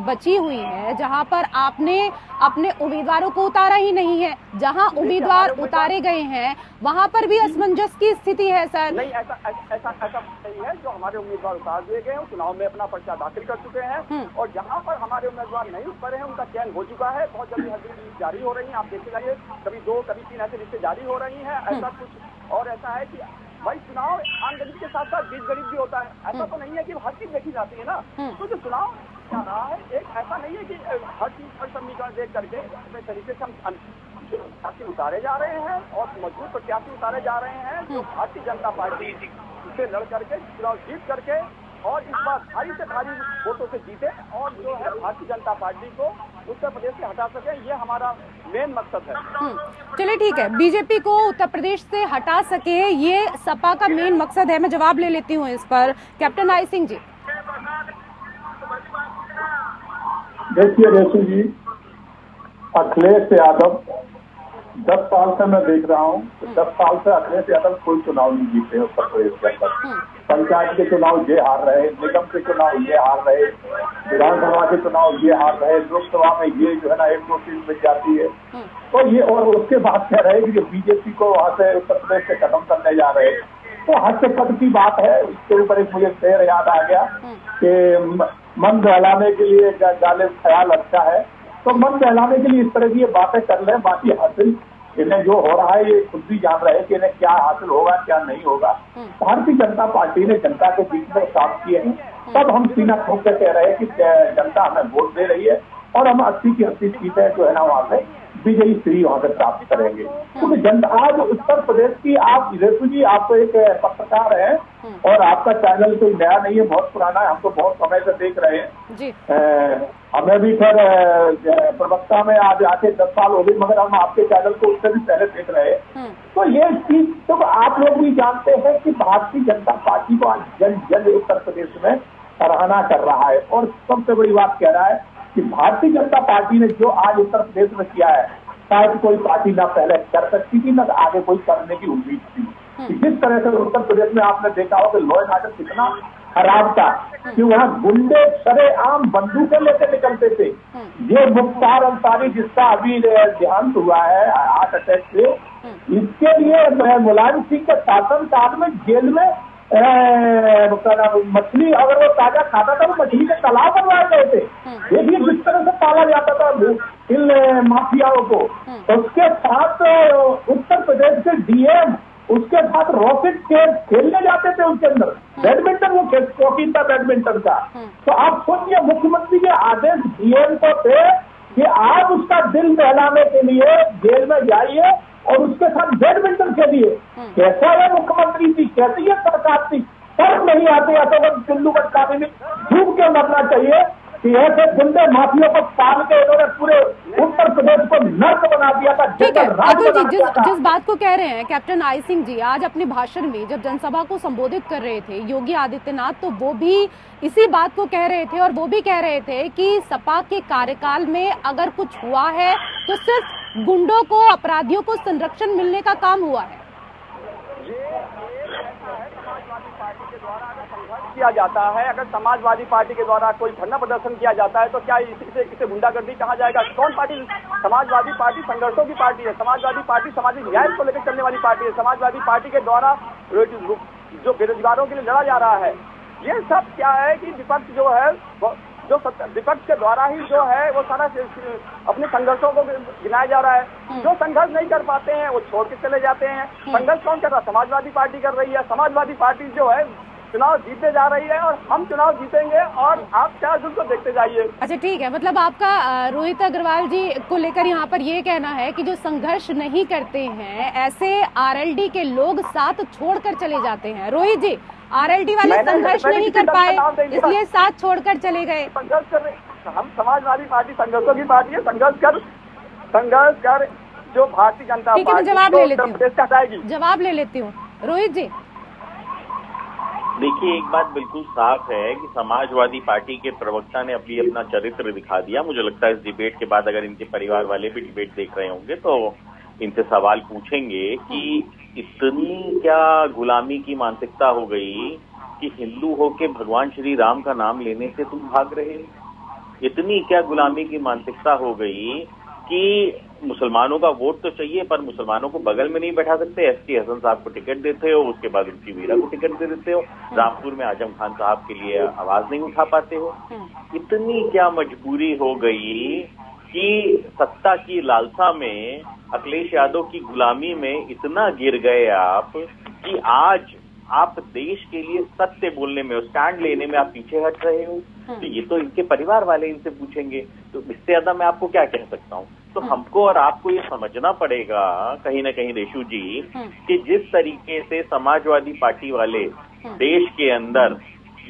बची हुई है जहां पर आपने अपने उम्मीदवारों को उतारा ही नहीं है। जहां उम्मीदवार उतारे गए हैं वहां पर भी असमंजस की स्थिति है सर। नहीं, ऐसा नहीं है। जो हमारे उम्मीदवार उतार दिए गए हैं चुनाव में अपना पर्चा दाखिल कर चुके हैं, और जहां पर हमारे उम्मीदवार नहीं उतरे हैं उनका चयन हो चुका है। बहुत जल्दी हर लिस्ट जारी हो रही है, आप देखते जाइए। कभी 2 कभी 3 ऐसे लिस्टें जारी हो रही हैं। ऐसा कुछ और ऐसा है कि भाई चुनाव आम गरीब के साथ साथ बीच गरीब भी होता है। ऐसा तो नहीं है कि हर चीज देखी जाती है ना। तो जो चुनाव क्या रहा है, एक ऐसा नहीं है कि हर चीज पर समीकरण देख करके अपने तरीके से हम प्रत्याशी उतारे जा रहे हैं और मजबूत प्रत्याशी उतारे जा रहे हैं जो भारतीय जनता पार्टी से लड़ करके चुनाव जीत करके और इस बार भारी से भारी वोटों से जीते और जो है भारतीय जनता पार्टी को उत्तर प्रदेश से हटा सके, ये हमारा मेन मकसद है। चलिए ठीक है, बीजेपी को उत्तर प्रदेश से हटा सके ये सपा का मेन मकसद है। मैं जवाब ले लेती हूँ इस पर। Captain I Singh ji. देखिए रेशु जी, अखिलेश यादव 10 साल से मैं देख रहा हूँ, 10 साल से अखिलेश यादव कोई चुनाव नहीं जीते उत्तर प्रदेश के अंदर। पंचायत के चुनाव ये हार रहे, निगम के चुनाव ये हार रहे, विधानसभा के चुनाव ये हार रहे, लोकसभा में ये जो है ना 1-2 सीट मिल जाती है। तो ये और उसके बाद कह रहे हैं कि बीजेपी को वहां से उत्तर प्रदेश से खत्म करने जा रहे हैं। तो हास्यास्पद की बात है। इसके ऊपर एक मुझे शेर याद आ गया कि मन बहलाने के लिए गालिब ख्याल अच्छा है। तो मन बहलाने के लिए इस तरह की बातें कर ले, बाकी हासिल इन्हें जो हो रहा है ये खुद भी जान रहे हैं कि इन्हें क्या हासिल होगा क्या नहीं होगा। भारतीय जनता पार्टी ने जनता के बीच में साफ किए हैं, तब हम सीना ठोक कर कह रहे हैं कि जनता हमें वोट दे रही है और हम 80 की 80 सीटें जो है ना वहाँ से विजयी श्री वहाँ से प्राप्त करेंगे। तो जनता आज उत्तर प्रदेश की, आप रेशु जी आप तो एक पत्रकार हैं और आपका चैनल कोई नया नहीं है, बहुत पुराना है, हम तो बहुत समय से देख रहे हैं जी। हमें भी खैर प्रवक्ता में आज आके 10 साल हो गए, मगर हम आपके चैनल को उससे भी पहले देख रहे हैं। तो ये चीज तो आप लोग भी जानते हैं कि भारतीय जनता पार्टी को आज जन जन उत्तर प्रदेश में सराहना कर रहा है। और सबसे बड़ी बात कह रहा है कि भारतीय जनता पार्टी ने जो आज उत्तर प्रदेश में किया है शायद कोई पार्टी ना पहले कर सकती थी, ना आगे कोई करने की उम्मीद थी। जिस तरह से उत्तर प्रदेश में आपने देखा हो कि लॉ एंड ऑर्डर कितना खराब था कि वहाँ गुंडे सरेआम बंदूकें लेके निकलते थे। ये मुख्तार अंसारी जिसका अभी देहांत हुआ है हार्ट अटैक से, इसके लिए मुलायम सिंह के शासनकाल में जेल में मछली अगर वो ताजा खाता था तो मछली के तालाब बनवाए गए थे। देखिए जिस तरह से पाला जाता था इन माफियाओं को। उसके साथ उत्तर प्रदेश के डीएम उसके साथ रॉकेट खेलने जाते थे उसके अंदर बैडमिंटन, वो शौकीन था बैडमिंटन का। तो आप सोचिए मुख्यमंत्री के आदेश डीएम को थे कि आप उसका दिल बहलाने के लिए जेल में जाइए और उसके साथ बैडमिंटन खेलिए। कैसा है मुख्यमंत्री थी, कैसी है सरकार थी, फर्क नहीं आते। तो दिल्लू बटकाने में डूब के मरना चाहिए कि ऐसे गुंडे माफियों को पाल के इन्होंने पूरे उत्तर प्रदेश को नर्क बना दिया था। ठीक है अतुल जी, जिस बात को कह रहे हैं कैप्टन आई सिंह जी, आज अपने भाषण में जब जनसभा को संबोधित कर रहे थे योगी आदित्यनाथ, तो वो भी इसी बात को कह रहे थे और वो भी कह रहे थे कि सपा के कार्यकाल में अगर कुछ हुआ है तो सिर्फ गुंडों को, अपराधियों को संरक्षण मिलने का काम हुआ है। किया जाता है, अगर समाजवादी पार्टी के द्वारा कोई धरना प्रदर्शन किया जाता है तो क्या इसे गुंडागर्दी कहा जाएगा? कौन पार्टी? समाजवादी पार्टी संघर्षों की पार्टी है। समाजवादी पार्टी सामाजिक न्याय को लेकर चलने वाली पार्टी है। समाजवादी पार्टी के द्वारा जो बेरोजगारों के लिए लड़ा जा रहा है, ये सब क्या है कि विपक्ष जो है जो विपक्ष के द्वारा ही जो है वो सारा अपने संघर्षों को गिनाया जा रहा है। जो संघर्ष नहीं कर पाते हैं वो छोड़ के चले जाते हैं। संघर्ष कौन कर रहा है? समाजवादी पार्टी कर रही है। समाजवादी पार्टी जो है चुनाव जीतते जा रही है और हम चुनाव जीतेंगे और आप 4 जून को देखते जाइए। अच्छा ठीक है, मतलब आपका रोहित अग्रवाल जी को लेकर यहाँ पर ये कहना है कि जो संघर्ष नहीं करते हैं ऐसे आरएलडी के लोग साथ छोड़कर चले जाते हैं। रोहित जी, आरएलडी वाले संघर्ष नहीं कर पाए इसलिए साथ छोड़कर चले गए। संघर्ष कर रहे, हम समाजवादी पार्टी संघर्षों की पार्टी है। संघर्ष कर जो भारतीय जनता पार्टी, मैं जवाब ले लेती हूँ, जवाब ले लेती हूँ। रोहित जी देखिए, एक बात बिल्कुल साफ है कि समाजवादी पार्टी के प्रवक्ता ने अभी अपना चरित्र दिखा दिया। मुझे लगता है इस डिबेट के बाद अगर इनके परिवार वाले भी डिबेट देख रहे होंगे तो इनसे सवाल पूछेंगे कि इतनी क्या गुलामी की मानसिकता हो गई कि हिंदू होके भगवान श्री राम का नाम लेने से तुम भाग रहे हो। इतनी क्या गुलामी की मानसिकता हो गई कि मुसलमानों का वोट तो चाहिए पर मुसलमानों को बगल में नहीं बैठा सकते। एसटी हसन साहब को टिकट देते हो, उसके बाद उनकी मीरा को टिकट दे देते हो, रामपुर में आजम खान साहब के लिए आवाज नहीं उठा पाते हो। इतनी क्या मजबूरी हो गई कि सत्ता की लालसा में, अखिलेश यादव की गुलामी में इतना गिर गए आप कि आज आप देश के लिए सत्य बोलने में, स्टैंड लेने में आप पीछे हट रहे हो। तो ये तो इनके परिवार वाले इनसे पूछेंगे, तो इससे ज्यादा मैं आपको क्या कह सकता हूँ। तो हमको और आपको ये समझना पड़ेगा कहीं ना कहीं रेशु जी कि जिस तरीके से समाजवादी पार्टी वाले देश के अंदर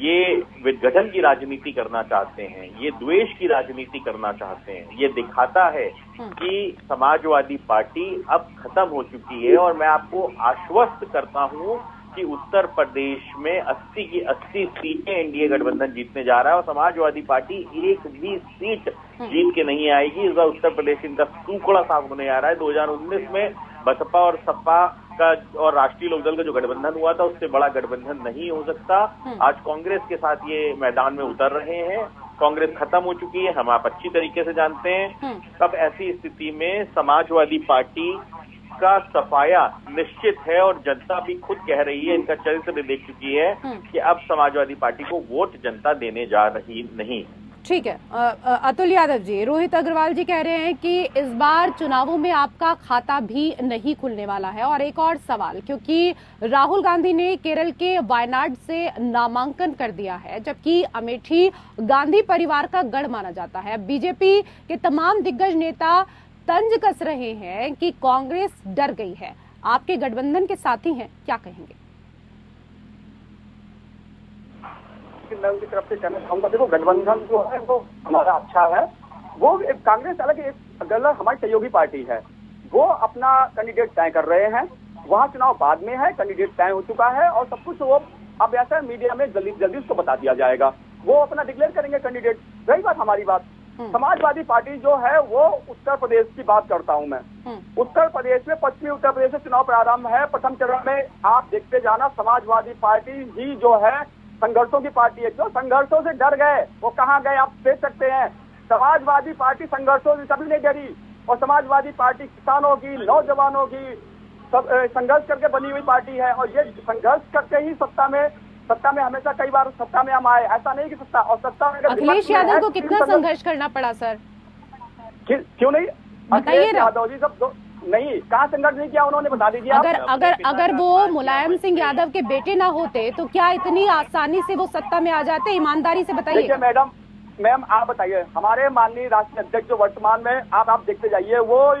ये विघटन की राजनीति करना चाहते हैं, ये द्वेष की राजनीति करना चाहते हैं, ये दिखाता है कि समाजवादी पार्टी अब खत्म हो चुकी है। और मैं आपको आश्वस्त करता हूँ कि उत्तर प्रदेश में 80 की 80 सीटें एनडीए गठबंधन जीतने जा रहा है और समाजवादी पार्टी एक भी सीट जीत के नहीं आएगी। इस बार उत्तर प्रदेश इनका टुकड़ा साफ होने आ रहा है। 2019 में बसपा और सपा का और राष्ट्रीय लोकदल का जो गठबंधन हुआ था उससे बड़ा गठबंधन नहीं हो सकता। आज कांग्रेस के साथ ये मैदान में उतर रहे हैं। कांग्रेस खत्म हो चुकी है, हम आप अच्छी तरीके से जानते हैं। तब ऐसी स्थिति में समाजवादी पार्टी का सफाया निश्चित है और जनता भी खुद कह रही है, इनका चरित्र देख चुकी है कि अब समाजवादी पार्टी को वोट जनता देने जा रही नहीं। ठीक है अतुल यादव जी, रोहित अग्रवाल जी कह रहे हैं कि इस बार चुनावों में आपका खाता भी नहीं खुलने वाला है। और एक और सवाल, क्योंकि राहुल गांधी ने केरल के वायनाड से नामांकन कर दिया है, जबकि अमेठी गांधी परिवार का गढ़ माना जाता है। बीजेपी के तमाम दिग्गज नेता तंज कस रहे हैं कि कांग्रेस डर गई है। आपके गठबंधन के साथी हैं, क्या कहेंगे? मैं उनकी तरफ से कहना चाहूंगा, देखो गठबंधन जो है वो हमारा अच्छा है। वो कांग्रेस अलग एक गलत हमारी सहयोगी पार्टी है। वो अपना कैंडिडेट तय कर रहे हैं, वहाँ चुनाव बाद में है, कैंडिडेट तय हो चुका है और सब कुछ वो अब ऐसा मीडिया में जल्दी उसको बता दिया जाएगा। वो अपना डिक्लेयर करेंगे कैंडिडेट। रही बात हमारी बात, समाजवादी पार्टी जो है वो उत्तर प्रदेश की बात करता हूं मैं। उत्तर प्रदेश में, पश्चिमी उत्तर प्रदेश में चुनाव प्रारंभ है। प्रथम चरण में आप देखते जाना, समाजवादी पार्टी ही जो है संघर्षों की पार्टी है। जो संघर्षों से डर गए वो कहाँ गए आप देख सकते हैं। समाजवादी पार्टी संघर्षों से कभी नहीं डरी और समाजवादी पार्टी किसानों की, नौजवानों की सब संघर्ष करके बनी हुई पार्टी है। और ये संघर्ष करके ही सत्ता में हमेशा कई बार सत्ता में हम आए। ऐसा नहीं कि सत्ता और सत्ता में अखिलेश यादव को कितना संघर्ष करना पड़ा सर? क्यों नहीं अखिलेश यादव जी सब नहीं, कहाँ संघर्ष नहीं किया उन्होंने, बता दीजिए। अगर वो मुलायम सिंह यादव के बेटे ना होते तो क्या इतनी आसानी से वो सत्ता में आ जाते? ईमानदारी से बताइए। देखिए मैम आप बताइए, हमारे माननीय राष्ट्रीय अध्यक्ष जो वर्तमान में आप देखते जाइए, वो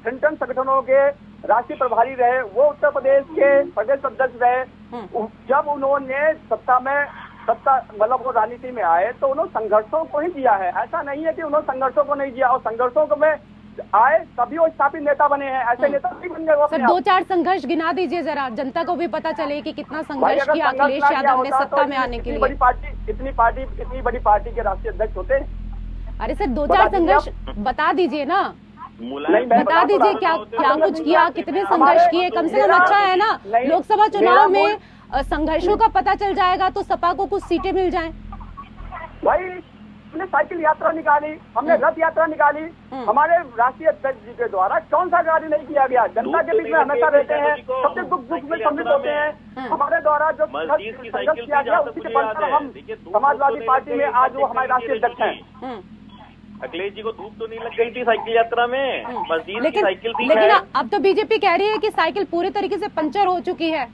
संगठन संगठनों के राष्ट्रीय प्रभारी रहे, वो उत्तर प्रदेश के प्रदेश अध्यक्ष रहे। जब उन्होंने सत्ता मतलब वो राजनीति में आए तो उन्होंने संघर्षों को ही दिया है। ऐसा नहीं है कि उन्होंने संघर्षों को नहीं दिया, और संघर्षों को में आए तभी वो स्थापित नेता बने हैं। ऐसे नेता नहीं बन गए। सर 2-4 संघर्ष गिना दीजिए जरा, जनता को भी पता चले कि कितना संघर्ष किया अखिलेश यादव ने सत्ता में आने के लिए। इतनी बड़ी पार्टी के राष्ट्रीय अध्यक्ष होते। अरे सर 2-4 संघर्ष बता दीजिए ना, बता दीजिए क्या कुछ किया, कितने संघर्ष किए। कम से कम अच्छा है ना, लोकसभा चुनाव में संघर्षों का पता चल जाएगा तो सपा को कुछ सीटें मिल जाएं। भाई हमने साइकिल यात्रा निकाली, हमने रथ यात्रा निकाली, हमारे राष्ट्रीय अध्यक्ष जी के द्वारा कौन सा कार्य नहीं किया गया। जनता के बीच में हमेशा रहते हैं, सबसे दुख में सम्मिलित होते हैं। हमारे द्वारा जो संघर्ष किया गया उसी के बल पर हम समाजवादी पार्टी में आज वो हमारे राष्ट्रीय अध्यक्ष हैं। अखिलेश जी को धूप तो नहीं लग गई थी साइकिल यात्रा में, मस्जिद की साइकिल थी। लेकिन अब तो बीजेपी कह रही है कि साइकिल पूरी तरीके से पंचर हो चुकी है।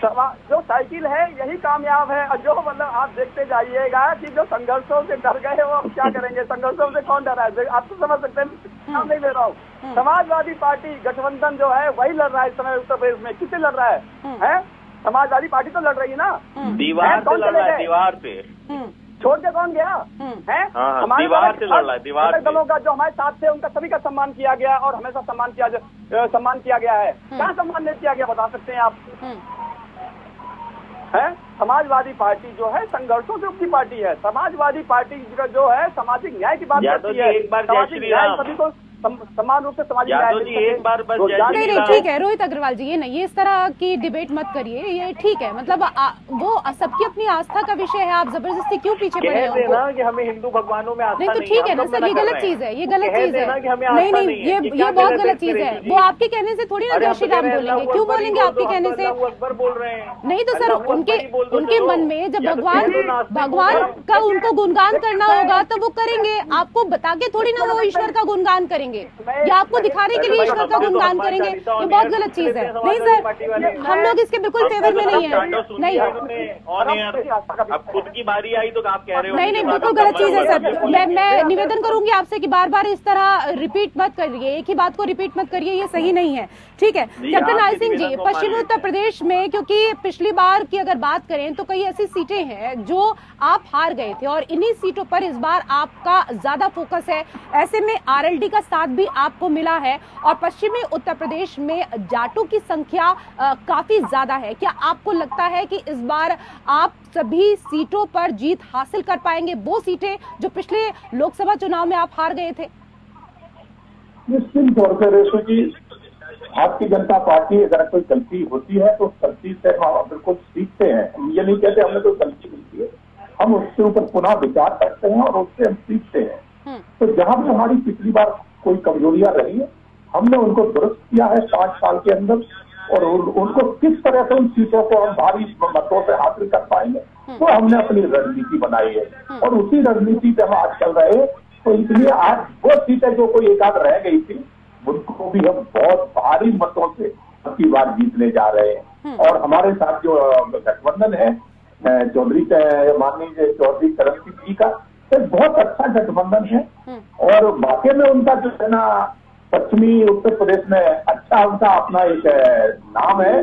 जो साइकिल है यही कामयाब है, और जो मतलब आप देखते जाइएगा कि जो संघर्षों से डर गए वो अब क्या करेंगे। संघर्षों से कौन डरा है, आप तो समझ सकते हैं, नाम नहीं ले रहा हूँ। समाजवादी पार्टी गठबंधन जो है वही लड़ रहा है इस समय उत्तर प्रदेश में। किससे लड़ रहा है? समाजवादी पार्टी तो लड़ रही है ना, दीवार से लड़ रहा है, दीवार से छोड़ के कौन गया है? हमारे दीवार से लड़ रहा है, दीवार दलों का जो हमारे साथ थे उनका सभी का सम्मान किया गया और हमेशा सम्मान किया गया है। क्या सम्मान नहीं किया गया बता सकते हैं आप? है समाजवादी पार्टी जो है संघर्षों से उठती पार्टी है। समाजवादी पार्टी जो है सामाजिक न्याय की बात करती है। एक बार सामाजिक न्याय सभी को समान रूप से सामाजिक न्याय एक बार बस नहीं ठीक है रोहित अग्रवाल जी, ये इस तरह की डिबेट मत करिए, ये ठीक है। मतलब वो सबकी अपनी आस्था का विषय है, आप जबरदस्ती क्यों पीछे पड़े हैं ना कि हमें हिंदू भगवानों में आस्था नहीं, तो ठीक है ना सर, ये गलत चीज है, ये गलत चीज है। नहीं ये बहुत गलत चीज है। वो आपके कहने से थोड़ी ना जय श्री राम बोलेंगे, क्यों बोलेंगे आपके कहने से? बोल रहे हैं नहीं तो सर उनके मन में जब भगवान का उनको गुणगान करना होगा तो वो करेंगे। आपको बता के थोड़ी ना वो ईश्वर का गुणगान करेंगे या आपको दिखाने के लिए ईश्वर का गुणगान करेंगे, ये बहुत गलत चीज है। नहीं सर, हम लोग इसके बिल्कुल फेवर में नहीं है। नहीं अब खुद की बारी आई तो आप कह रहे हो नहीं बिल्कुल गलत चीज है सर। मैं निवेदन करूंगी आपसे कि बार बार इस तरह रिपीट मत करिए, एक ही बात को रिपीट मत करिए, ये सही नहीं है। ठीक है कैप्टन आई सिंह जी, पश्चिमी उत्तर प्रदेश में क्योंकि पिछली बार की अगर बात करें तो कई ऐसी सीटें हैं जो आप हार गए थे और इन्हीं सीटों पर इस बार आपका ज्यादा फोकस है। ऐसे में आरएलडी का साथ भी आपको मिला है और पश्चिमी उत्तर प्रदेश में जाटों की संख्या काफी ज्यादा है। क्या आपको लगता है कि इस बार आप सभी सीटों पर जीत हासिल कर पाएंगे, वो सीटें जो पिछले लोकसभा चुनाव में आप हार गए थे? निश्चित तौर पर रेशु जी, भारतीय जनता पार्टी अगर कोई गलती होती है तो गलती से हम बिल्कुल सीखते हैं। हम ये नहीं कहते हमने कोई गलती नहीं की है, हम उसके ऊपर पुनः विचार करते हैं और उससे हम सीखते हैं। तो जहां भी हमारी पिछली बार कोई कमजोरियां रही है हमने उनको दुरुस्त किया है 5 साल के अंदर, और उनको किस तरह से उन सीटों को हम भारी मतों से हासिल कर पाएंगे तो हमने अपनी रणनीति बनाई है और उसी रणनीति पे हम आज चल रहे हैं। तो इसलिए आज वो सीटें जो कोई एक आध रह गई थी उनको भी हम बहुत भारी मतों से अगली बार जीतने जा रहे हैं। और हमारे साथ जो गठबंधन है चौधरी माननीय चौधरी चरण सिंह जी का बहुत अच्छा गठबंधन है और वाकई में उनका जो है ना पश्चिमी उत्तर प्रदेश में अच्छा उनका अपना एक नाम है।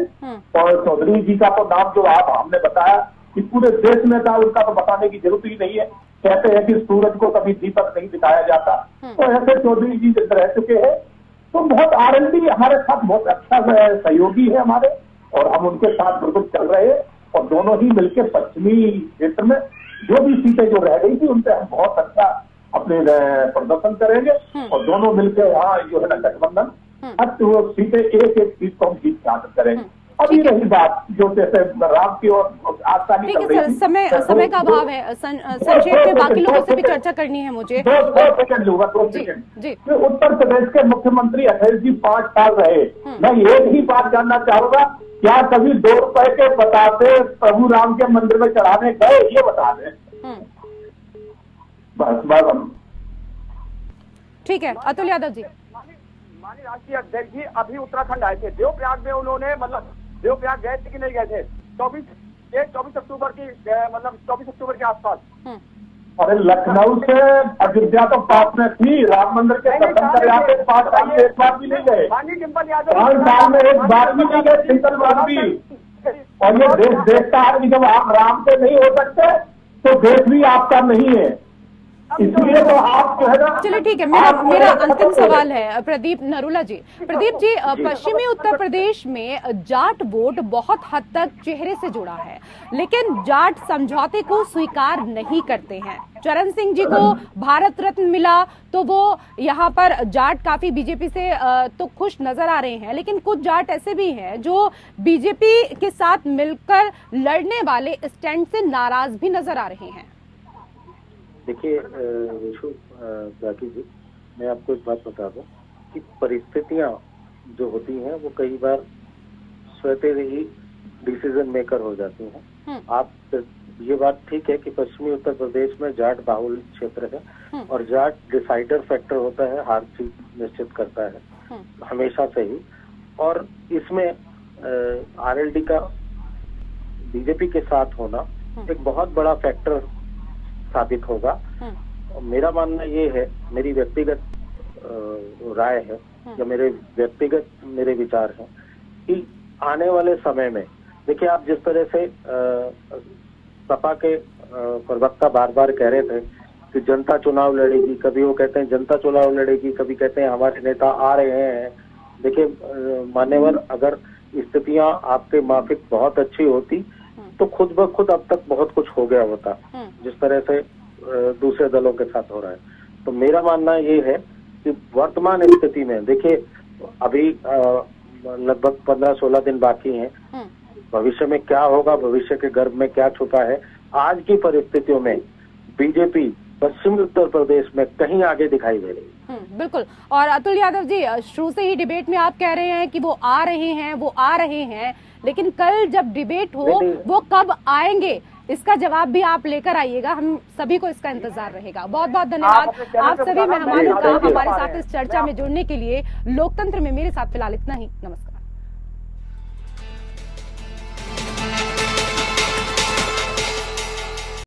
और चौधरी जी का तो नाम जो आप हमने बताया कि पूरे देश में था, उनका तो बताने की जरूरत ही नहीं है। कहते हैं कि सूरज को कभी दीपक नहीं दिखाया जाता, तो ऐसे चौधरी जी रह चुके हैं। तो बहुत आरएलडी हमारे साथ बहुत अच्छा सहयोगी है हमारे, और हम उनके साथ बिल्कुल चल रहे हैं और दोनों ही मिलकर पश्चिमी क्षेत्र में जो भी सीटें जो रह गई थी उनसे हम बहुत अच्छा अपने प्रदर्शन करेंगे और दोनों मिलकर यहाँ जो है ना गठबंधन वो सीटें एक सीट को हम जीत के हासिल करेंगे। अभी रही बात जो जैसे राम की और आस्था की समय का अभाव है, संक्षेप में बाकी लोगों से भी चर्चा करनी है मुझे। 2 सेकंड होगा, 2 सेकंड। उत्तर प्रदेश के मुख्यमंत्री अखिलेश जी 5 साल रहे। मैं एक ही बात जानना चाहूंगा, क्या कभी 2 रुपए के बताते प्रभु राम के मंदिर में चढ़ाने गए? ये बता दें बस हम। ठीक है अतुल यादव जी। माननीय राष्ट्रीय अध्यक्ष जी अभी उत्तराखंड आए थे, देवप्रयाग में उन्होंने मतलब देवप्रयाग गए थे कि नहीं गए थे? 24 अक्टूबर की मतलब 24 अक्टूबर के आसपास। अरे लखनऊ से अयोध्या तो पास में थी, राम मंदिर के दर्शन कर आते 5 साल में एक बार भी नहीं गए, 5 साल में एक बार भी नहीं गए, सिंगल बार भी। और ये देश देखता है कि जब आप राम से नहीं हो सकते तो देश भी आपका नहीं है, इसलिए तो आप जो है ना। चलिए ठीक है, मेरा अंतिम सवाल है प्रदीप नरूला जी। प्रदीप जी, पश्चिमी उत्तर प्रदेश में जाट वोट बहुत हद तक चेहरे से जुड़ा है, लेकिन जाट समझौते को स्वीकार नहीं करते हैं। चरण सिंह जी को भारत रत्न मिला तो वो यहाँ पर जाट काफी बीजेपी से तो खुश नजर आ रहे हैं, लेकिन कुछ जाट ऐसे भी हैं जो बीजेपी के साथ मिलकर लड़ने वाले स्टैंड से नाराज भी नजर आ रहे हैं। देखिए विशु जाकी जी, मैं आपको एक बात बता दूं कि परिस्थितियां जो होती हैं वो कई बार स्वतः ही डिसीजन मेकर हो जाती हैं। आप ये बात ठीक है कि पश्चिमी उत्तर प्रदेश में जाट बाहुल क्षेत्र है और जाट डिसाइडर फैक्टर होता है, हार जीत निश्चित करता है हमेशा से ही। और इसमें आरएलडी का बीजेपी के साथ होना एक बहुत बड़ा फैक्टर साबित होगा। मेरा मानना ये है, मेरी व्यक्तिगत राय है या मेरे विचार हैं कि आने वाले समय में देखिए, आप जिस तरह से सपा के प्रवक्ता बार बार कह रहे थे कि जनता चुनाव लड़ेगी, कभी वो कहते हैं जनता चुनाव लड़ेगी, कभी कहते हैं हमारे नेता आ रहे हैं। देखिए मान्यवर, अगर स्थितियां आपके माफिक बहुत अच्छी होती तो खुद ब खुद अब तक बहुत कुछ हो गया होता, जिस तरह से दूसरे दलों के साथ हो रहा है। तो मेरा मानना ये है कि वर्तमान स्थिति में देखिए, अभी लगभग 15-16 दिन बाकी हैं। भविष्य में क्या होगा, भविष्य के गर्भ में क्या छुपा है, आज की परिस्थितियों में बीजेपी पश्चिमी उत्तर प्रदेश में कहीं आगे दिखाई दे रही है। बिल्कुल। और अतुल यादव जी, शुरू से ही डिबेट में आप कह रहे हैं कि वो आ रहे हैं, लेकिन कल जब डिबेट हो वो कब आएंगे, इसका जवाब भी आप लेकर आइएगा। हम सभी को इसका इंतजार रहेगा। बहुत बहुत धन्यवाद आप सभी मेहमानों का हमारे साथ इस चर्चा में जुड़ने के लिए। लोकतंत्र में मेरे साथ फिलहाल इतना ही। नमस्कार।